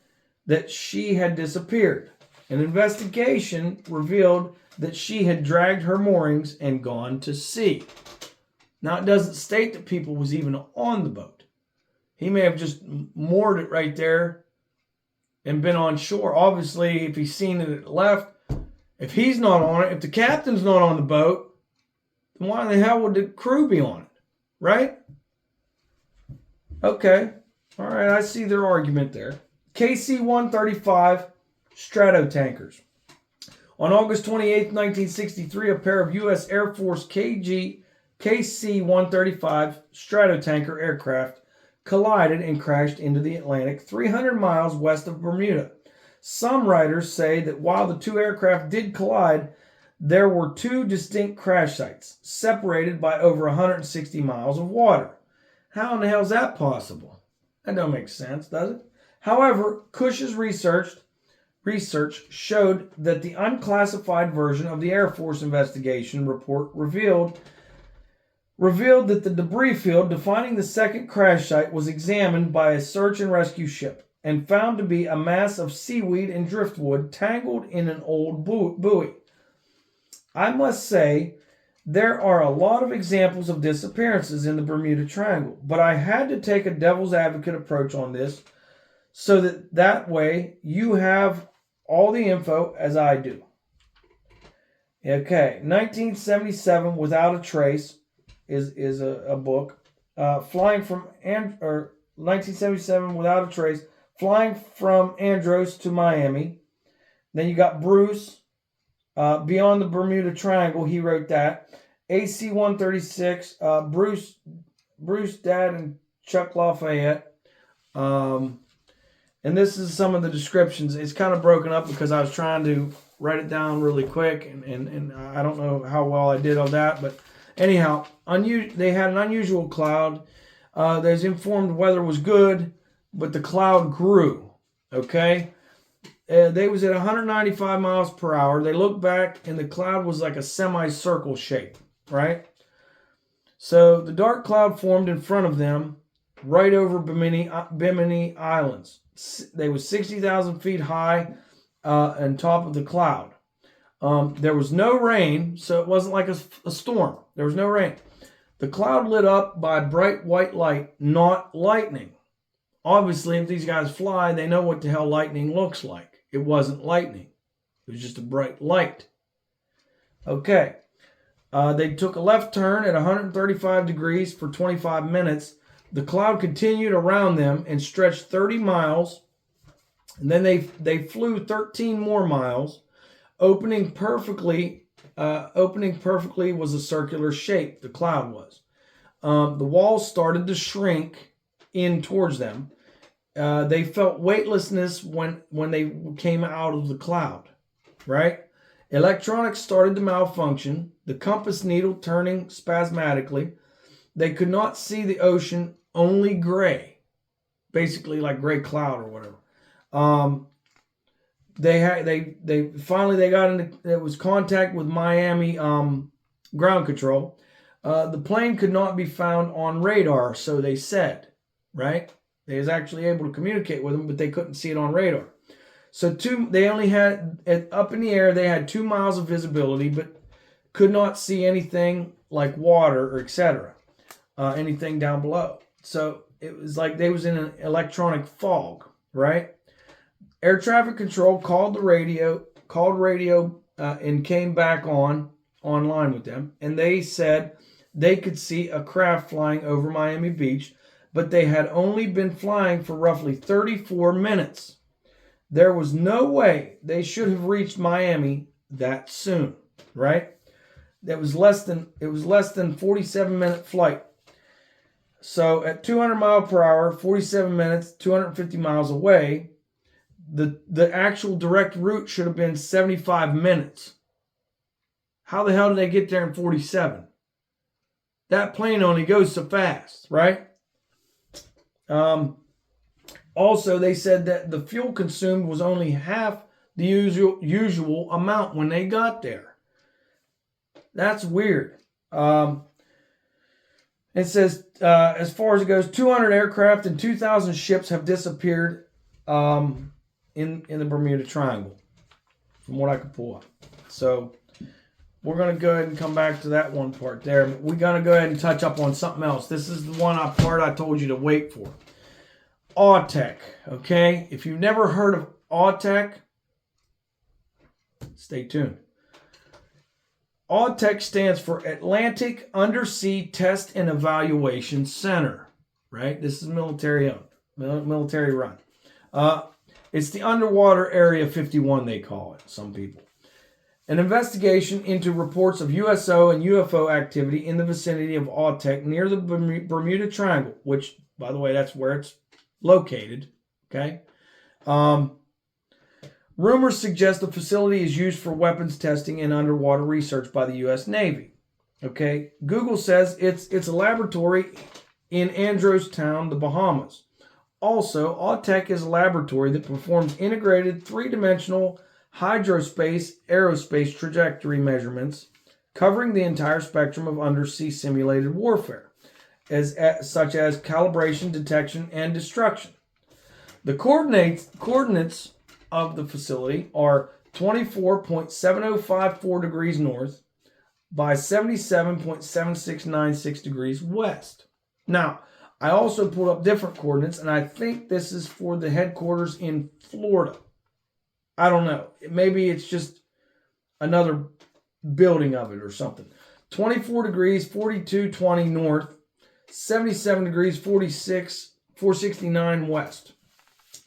she had disappeared. An investigation revealed that she had dragged her moorings and gone to sea. Now, it doesn't state that people was even on the boat. He may have just moored it right there and been on shore. Obviously, if he's seen it left, if he's not on it, if the captain's not on the boat, then why the hell would the crew be on it? Right? Okay. All right, I see their argument there. KC-135 Stratotankers. On August 28, 1963, a pair of U.S. Air Force KC-135 Stratotanker aircraft collided and crashed into the Atlantic 300 miles west of Bermuda. Some writers say that while the 2 aircraft did collide, there were 2 distinct crash sites, separated by over 160 miles of water. How in the hell is that possible? That don't make sense, does it? However, Cush's research showed that the unclassified version of the Air Force investigation report revealed that the debris field defining the second crash site was examined by a search and rescue ship and found to be a mass of seaweed and driftwood tangled in an old buoy. I must say, there are a lot of examples of disappearances in the Bermuda Triangle, but I had to take a devil's advocate approach on this so that way you have all the info as I do. Okay, 1977 Without a Trace is a book. 1977 Without a Trace, Flying from Andros to Miami. Then you got Bruce, Beyond the Bermuda Triangle, he wrote that. AC-136, Bruce, Dad, and Chuck Lafayette. And this is some of the descriptions. It's kind of broken up because I was trying to write it down really quick, and I don't know how well I did on that. But anyhow, they had an unusual cloud. There's informed weather was good, but the cloud grew. Okay? They was at 195 miles per hour. They looked back, and the cloud was like a semicircle shape, right? So the dark cloud formed in front of them right over Bimini Islands. They were 60,000 feet high on top of the cloud. There was no rain, so it wasn't like a storm. There was no rain. The cloud lit up by bright white light, not lightning. Obviously, if these guys fly, they know what the hell lightning looks like. It wasn't lightning. It was just a bright light. Okay. They took a left turn at 135 degrees for 25 minutes. The cloud continued around them and stretched 30 miles. And then they flew 13 more miles. Opening perfectly was a circular shape, the cloud was. The walls started to shrink in towards them. They felt weightlessness when they came out of the cloud, right? Electronics started to malfunction, the compass needle turning spasmodically. They could not see the ocean, only gray, basically like gray cloud or whatever. They finally got into, it was contact with Miami ground control. The plane could not be found on radar, so they said, right? They was actually able to communicate with them, but they couldn't see it on radar. So they only had up in the air. They had 2 miles of visibility, but could not see anything like water or etc. Anything down below. So it was like they was in an electronic fog, right? Air traffic control called radio, and came back online with them, and they said they could see a craft flying over Miami Beach, but they had only been flying for roughly 34 minutes. There was no way they should have reached Miami that soon, right? It was less than 47-minute flight. So at 200 mile per hour, 47 minutes, 250 miles away, the actual direct route should have been 75 minutes. How the hell did they get there in 47? That plane only goes so fast, right? Also, they said that the fuel consumed was only half the usual amount when they got there. That's weird. It says, as far as it goes, 200 aircraft and 2,000 ships have disappeared in the Bermuda Triangle, from what I could pull up. So we're going to go ahead and come back to that one part there. We're going to go ahead and touch up on something else. This is the part I told you to wait for. AUTEC, okay? If you've never heard of AUTEC, stay tuned. AUTEC stands for Atlantic Undersea Test and Evaluation Center, right? This is military owned, military run. It's the Underwater Area 51, they call it, some people. An investigation into reports of USO and UFO activity in the vicinity of AUTEC near the Bermuda Triangle, which, by the way, that's where it's located, okay? Rumors suggest the facility is used for weapons testing and underwater research by the U.S. Navy, okay? Google says it's a laboratory in Androstown, the Bahamas. Also, AUTEC is a laboratory that performs integrated three-dimensional hydrospace aerospace trajectory measurements covering the entire spectrum of undersea simulated warfare, such as calibration, detection, and destruction. The coordinates of the facility are 24.7054 degrees north by 77.7696 degrees west. Now, I also pulled up different coordinates, and I think this is for the headquarters in Florida. I don't know. Maybe it's just another building of it or something. 24 degrees, 4220 north, 77 degrees, 469 west.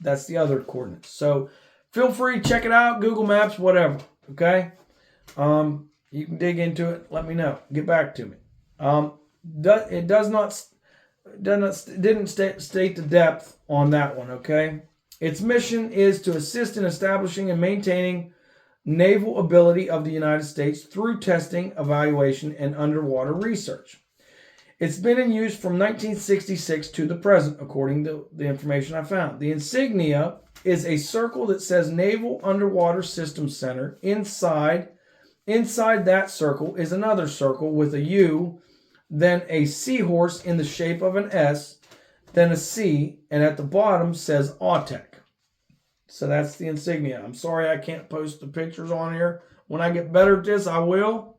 That's the other coordinates. So feel free, check it out, Google Maps, whatever, okay? You can dig into it, let me know, get back to me. It didn't state the depth on that one, okay? Its mission is to assist in establishing and maintaining naval ability of the United States through testing, evaluation, and underwater research. It's been in use from 1966 to the present, according to the information I found. The insignia is a circle that says Naval Underwater Systems Center. Inside that circle is another circle with a U, then a seahorse in the shape of an S, then a C, and at the bottom says AUTEC. So that's the insignia. I'm sorry I can't post the pictures on here. When I get better at this, I will.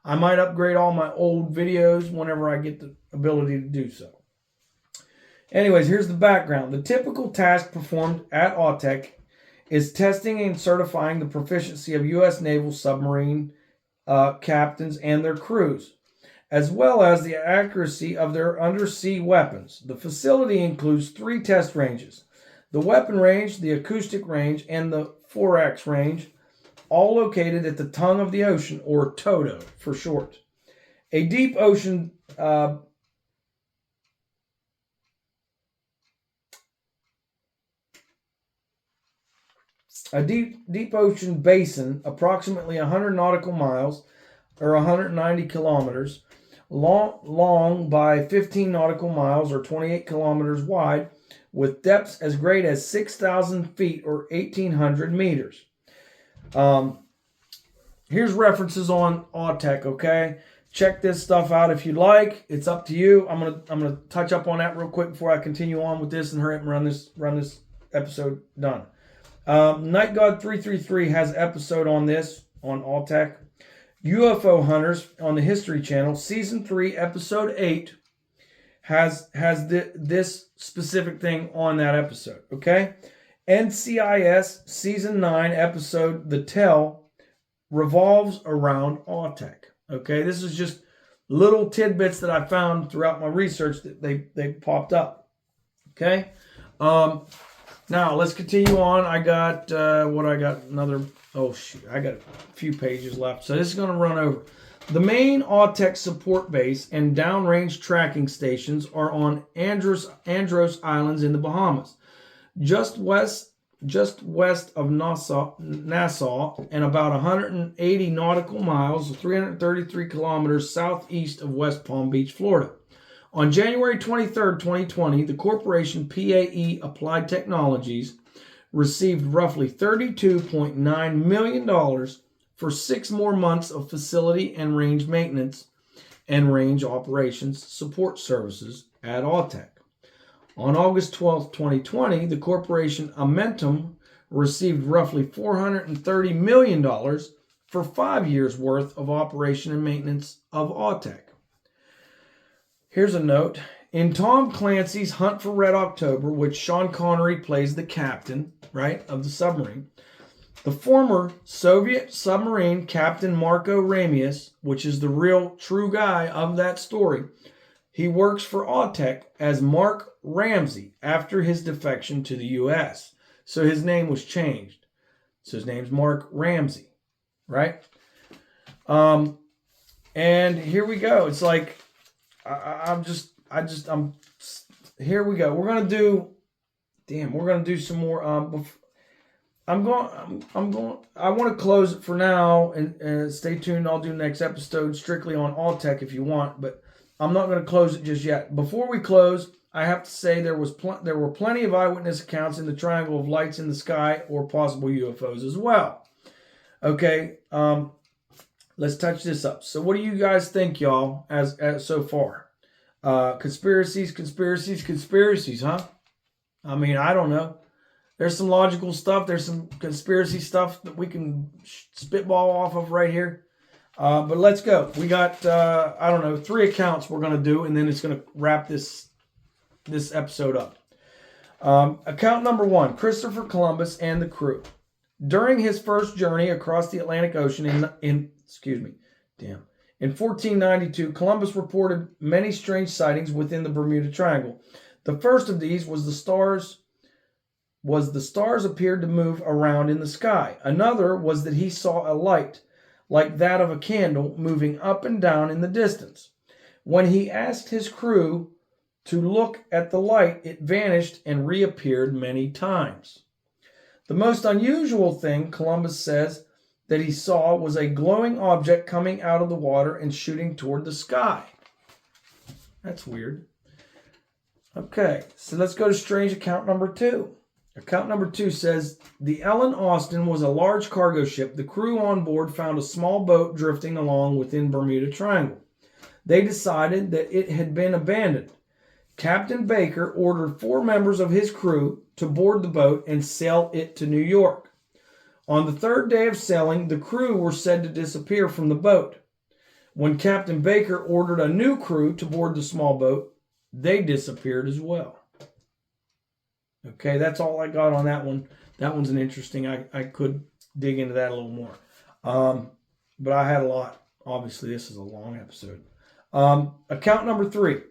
I might upgrade all my old videos whenever I get the ability to do so. Anyways, here's the background. The typical task performed at AUTEC is testing and certifying the proficiency of U.S. naval submarine captains and their crews, as well as the accuracy of their undersea weapons. The facility includes 3 test ranges: the weapon range, the acoustic range, and the forax range, all located at the tongue of the ocean, or TOTO for short. A deep ocean basin, approximately 100 nautical miles, or 190 kilometers, long by 15 nautical miles, or 28 kilometers wide, with depths as great as 6,000 feet or 1,800 meters. Here's references on Autech, okay? Check this stuff out if you like. It's up to you. I'm gonna touch up on that real quick before I continue on with this and hurry up and run this episode done. Night God 333 has an episode on this on Autech. UFO Hunters on the History Channel, Season 3, Episode 8 has this specific thing on that episode, okay? NCIS Season 9, Episode The Tell revolves around Autech. Okay, this is just little tidbits that I found throughout my research that they popped up. Okay, now let's continue on. I got I got a few pages left, so this is going to run over. The main Autech support base and downrange tracking stations are on Andros Islands in the Bahamas, just west of Nassau, and about 180 nautical miles, 333 kilometers southeast of West Palm Beach, Florida. On January 23, 2020, the corporation PAE Applied Technologies received roughly $32.9 million for 6 more months of facility and range maintenance and range operations support services at Autech. On August 12, 2020, the corporation Amentum received roughly $430 million for 5 years' worth of operation and maintenance of Autech. Here's a note. In Tom Clancy's Hunt for Red October, which Sean Connery plays the captain, right, of the submarine, the former Soviet submarine captain Marco Ramius, which is the real true guy of that story, he works for Autech as Mark Ramsey after his defection to the U.S. So his name was changed. So his name's Mark Ramsey, right? And here we go. It's like here we go. We're gonna do some more. I want to close it for now and stay tuned. I'll do next episode strictly on Autech if you want, but I'm not going to close it just yet. Before we close, I have to say there were plenty of eyewitness accounts in the triangle of lights in the sky or possible UFOs as well. Okay, let's touch this up. So what do you guys think, y'all, as so far? Conspiracies, huh? I mean, I don't know. There's some logical stuff. There's some conspiracy stuff that we can spitball off of right here. But let's go. We got, 3 accounts we're going to do, and then it's going to wrap this episode up. Account number 1, Christopher Columbus and the crew. During his first journey across the Atlantic Ocean in 1492, Columbus reported many strange sightings within the Bermuda Triangle. The first of these was the stars appeared to move around in the sky. Another was that he saw a light like that of a candle moving up and down in the distance. When he asked his crew to look at the light, it vanished and reappeared many times. The most unusual thing, Columbus says, that he saw was a glowing object coming out of the water and shooting toward the sky. That's weird. Okay, so let's go to strange account number 2. Account number 2 says, the Ellen Austin was a large cargo ship. The crew on board found a small boat drifting along within Bermuda Triangle. They decided that it had been abandoned. Captain Baker ordered 4 members of his crew to board the boat and sail it to New York. On the 3rd day of sailing, the crew were said to disappear from the boat. When Captain Baker ordered a new crew to board the small boat, they disappeared as well. Okay, that's all I got on that one. That one's an interesting. I could dig into that a little more. But I had a lot. Obviously, this is a long episode. Account number 3.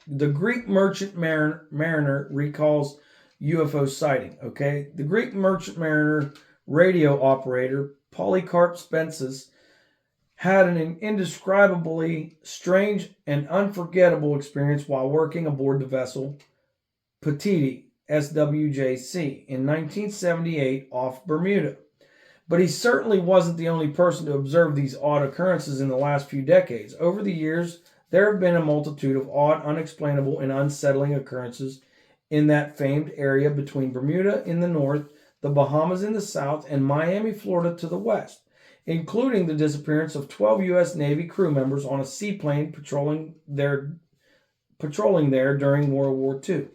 The Greek merchant mariner recalls UFO sighting. Okay, the Greek merchant mariner radio operator Polycarp Spensis had an indescribably strange and unforgettable experience while working aboard the vessel Petite SWJC in 1978 off Bermuda. But he certainly wasn't the only person to observe these odd occurrences in the last few decades. Over the years, there have been a multitude of odd, unexplainable, and unsettling occurrences in that famed area between Bermuda in the north, the Bahamas in the south, and Miami, Florida to the west, including the disappearance of 12 U.S. Navy crew members on a seaplane patrolling there during World War II.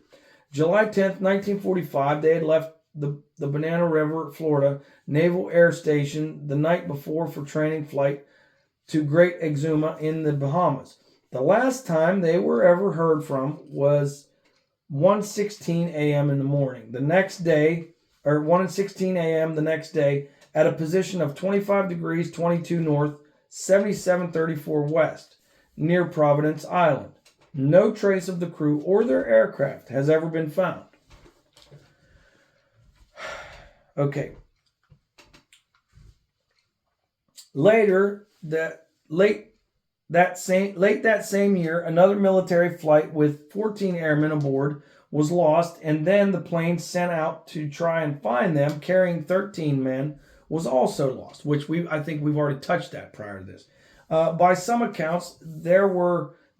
July 10th, 1945, they had left the Banana River, Florida Naval Air Station the night before for training flight to Great Exuma in the Bahamas. The last time they were ever heard from was 1:16 a.m. in the morning. The next day, or 1:16 a.m. the next day, at a position of 25 degrees 22 north, 7734 west, near Providence Island. No trace of the crew or their aircraft has ever been found. Okay. Late that same year, another military flight with 14 airmen aboard was lost, and then the plane sent out to try and find them, carrying 13 men, was also lost, which I think we've already touched that prior to this. By some accounts, there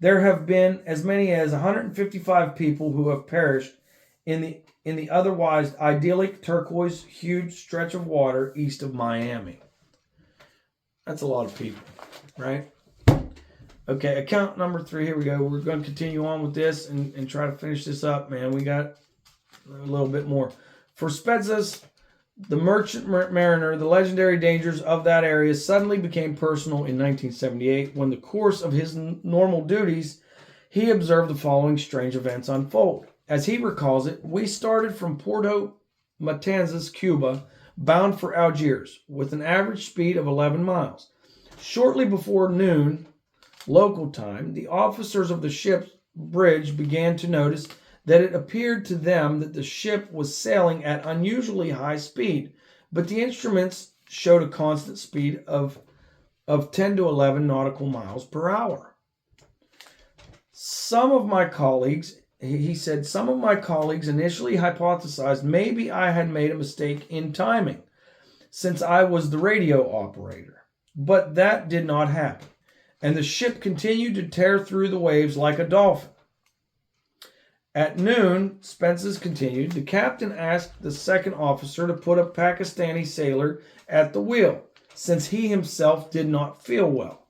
have been as many as 155 people who have perished in the otherwise idyllic turquoise huge stretch of water east of Miami. That's a lot of people, right? Okay, account number 3. Here we go. We're going to continue on with this and try to finish this up, man. We got a little bit more. For Spetsas, the merchant mariner, the legendary dangers of that area suddenly became personal in 1978 when the course of his normal duties, he observed the following strange events unfold. As he recalls it, we started from Puerto Matanzas, Cuba, bound for Algiers, with an average speed of 11 miles. Shortly before noon, local time, the officers of the ship's bridge began to notice that it appeared to them that the ship was sailing at unusually high speed, but the instruments showed a constant speed of 10 to 11 nautical miles per hour. Some of my colleagues initially hypothesized maybe I had made a mistake in timing, since I was the radio operator. But that did not happen, and the ship continued to tear through the waves like a dolphin. At noon, Spence's continued, the captain asked the second officer to put a Pakistani sailor at the wheel, since he himself did not feel well.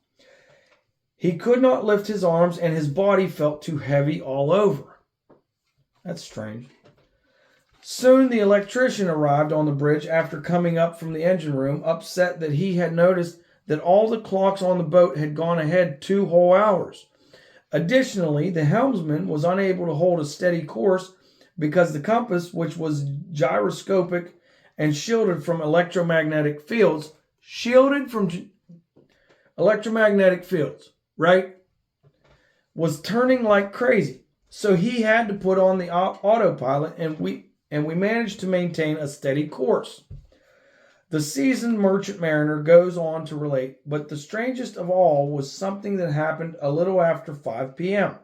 He could not lift his arms, and his body felt too heavy all over. That's strange. Soon the electrician arrived on the bridge after coming up from the engine room, upset that he had noticed that all the clocks on the boat had gone ahead 2 whole hours. Additionally, the helmsman was unable to hold a steady course because the compass, which was gyroscopic and shielded from electromagnetic fields, right, was turning like crazy. So he had to put on the autopilot, and we managed to maintain a steady course. The seasoned merchant mariner goes on to relate, but the strangest of all was something that happened a little after 5 p.m.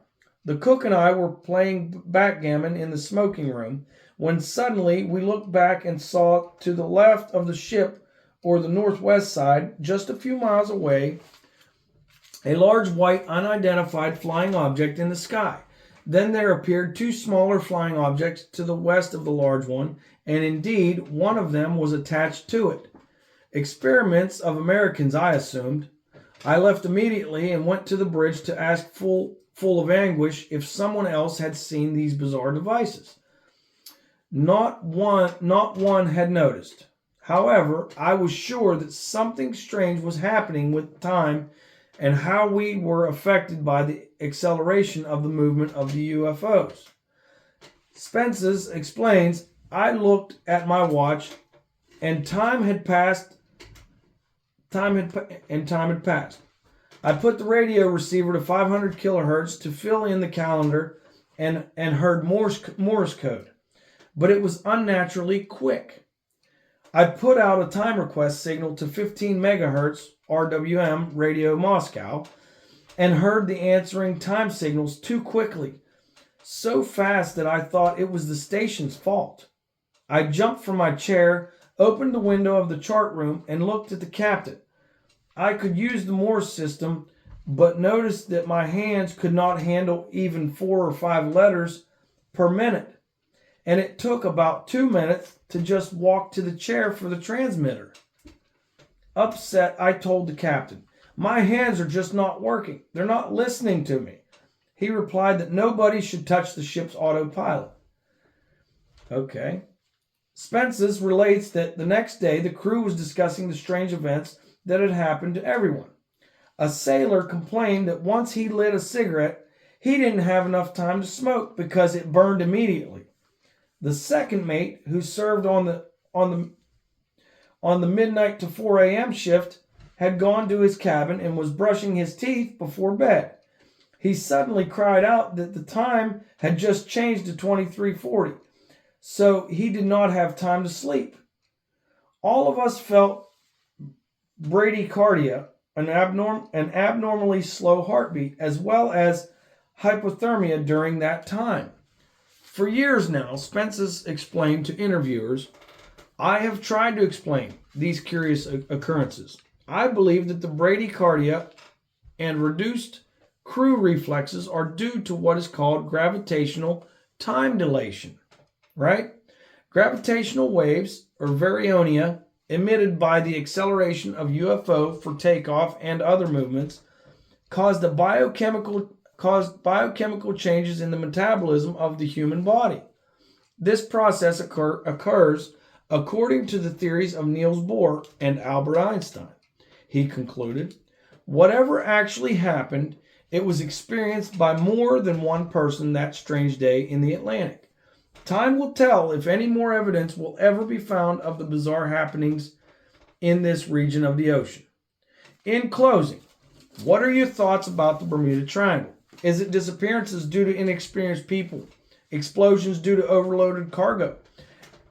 The cook and I were playing backgammon in the smoking room when suddenly we looked back and saw to the left of the ship, or the northwest side, just a few miles away, a large white unidentified flying object in the sky. Then there appeared 2 smaller flying objects to the west of the large one, and indeed one of them was attached to it. Experiments of Americans, I assumed. I left immediately and went to the bridge to ask full of anguish if someone else had seen these bizarre devices. Not one had noticed. However, I was sure that something strange was happening with time and how we were affected by the acceleration of the movement of the UFOs. Spence's explains, I looked at my watch and time had passed. I put the radio receiver to 500 kilohertz to fill in the calendar and heard Morse code, but it was unnaturally quick. I put out a time request signal to 15 megahertz RWM Radio Moscow and heard the answering time signals too quickly, so fast that I thought it was the station's fault. I jumped from my chair, opened the window of the chart room, and looked at the captain. I could use the Morse system, but noticed that my hands could not handle even 4 or 5 letters per minute. and it took about 2 minutes to just walk to the chair for the transmitter. Upset, I told the captain, "My hands are just not working. They're not listening to me." He replied that nobody should touch the ship's autopilot. Okay. Spences relates that the next day the crew was discussing the strange events that had happened to everyone. A sailor complained that once he lit a cigarette, he didn't have enough time to smoke because it burned immediately. The second mate, who served on the midnight to 4 a.m. shift, had gone to his cabin and was brushing his teeth before bed. He suddenly cried out that the time had just changed to 23:40, so he did not have time to sleep. All of us felt bradycardia, an abnormally slow heartbeat, as well as hypothermia during that time. For years now, Spences explained to interviewers, I have tried to explain these curious occurrences. I believe that the bradycardia and reduced crew reflexes are due to what is called gravitational time dilation, right? Gravitational waves, or varionia, emitted by the acceleration of UFO for takeoff and other movements, caused biochemical changes in the metabolism of the human body. This process occurs according to the theories of Niels Bohr and Albert Einstein. He concluded, whatever actually happened, it was experienced by more than one person that strange day in the Atlantic. Time will tell if any more evidence will ever be found of the bizarre happenings in this region of the ocean. In closing, what are your thoughts about the Bermuda Triangle? Is it disappearances due to inexperienced people, explosions due to overloaded cargo,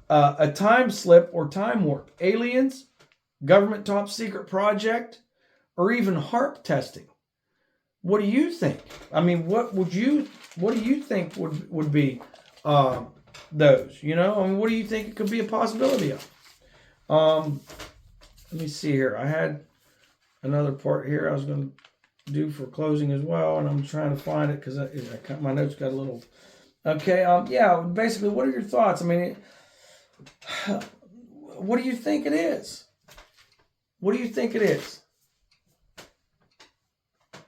a time slip or time warp, aliens, government top secret project, or even HAARP testing? What do you think? I mean, what do you think would be those? You know, I mean, what do you think it could be a possibility of? Let me see here. I had another part here I was going to do for closing as well, and I'm trying to find it because my notes got a little. Okay. Yeah. Basically, what are your thoughts? I mean, what do you think it is? What do you think it is?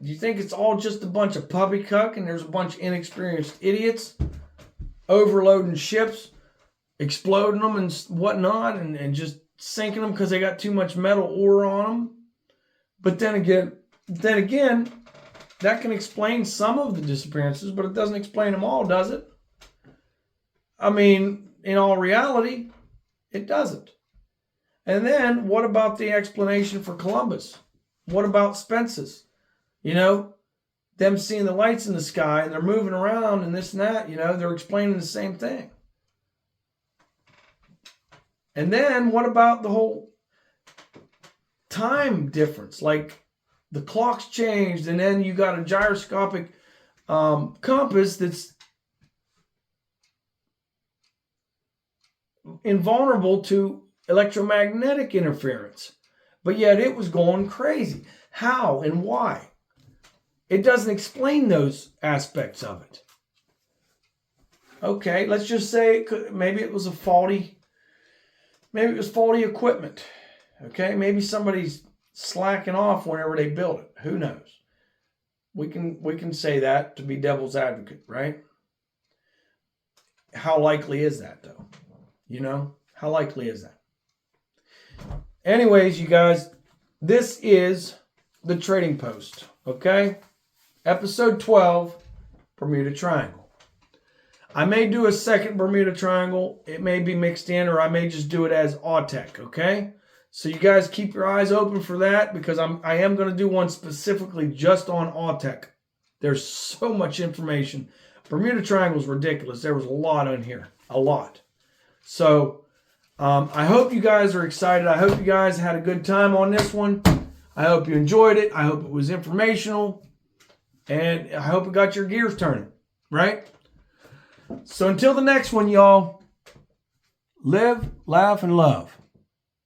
Do you think it's all just a bunch of puppycock and there's a bunch of inexperienced idiots overloading ships, exploding them and whatnot, and just sinking them because they got too much metal ore on them? But then again, that can explain some of the disappearances, but it doesn't explain them all, does it? I mean, in all reality, it doesn't. And then what about the explanation for Columbus? What about Spence's? You know, them seeing the lights in the sky and they're moving around and this and that, you know, they're explaining the same thing. And then what about the whole time difference? Like the clock's changed and then you got a gyroscopic compass that's invulnerable to electromagnetic interference. But yet it was going crazy. How and why? It doesn't explain those aspects of it. Okay, let's just say maybe it was faulty equipment. Okay, maybe somebody's slacking off whenever they build it. Who knows? We can say that to be devil's advocate, right? How likely is that, though? You know, how likely is that? Anyways, you guys, this is the Trading Post, okay? Episode 12, Bermuda Triangle. I may do a second Bermuda Triangle. It may be mixed in, or I may just do it as Autech, okay? So you guys keep your eyes open for that, because I am going to do one specifically just on Autech. There's so much information. Bermuda Triangle is ridiculous. There was a lot on here. A lot. So I hope you guys are excited. I hope you guys had a good time on this one. I hope you enjoyed it. I hope it was informational. And I hope it got your gears turning, right? So until the next one, y'all, live, laugh, and love.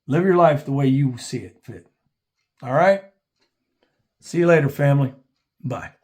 Live your life the way you see it fit. All right? See you later, family. Bye.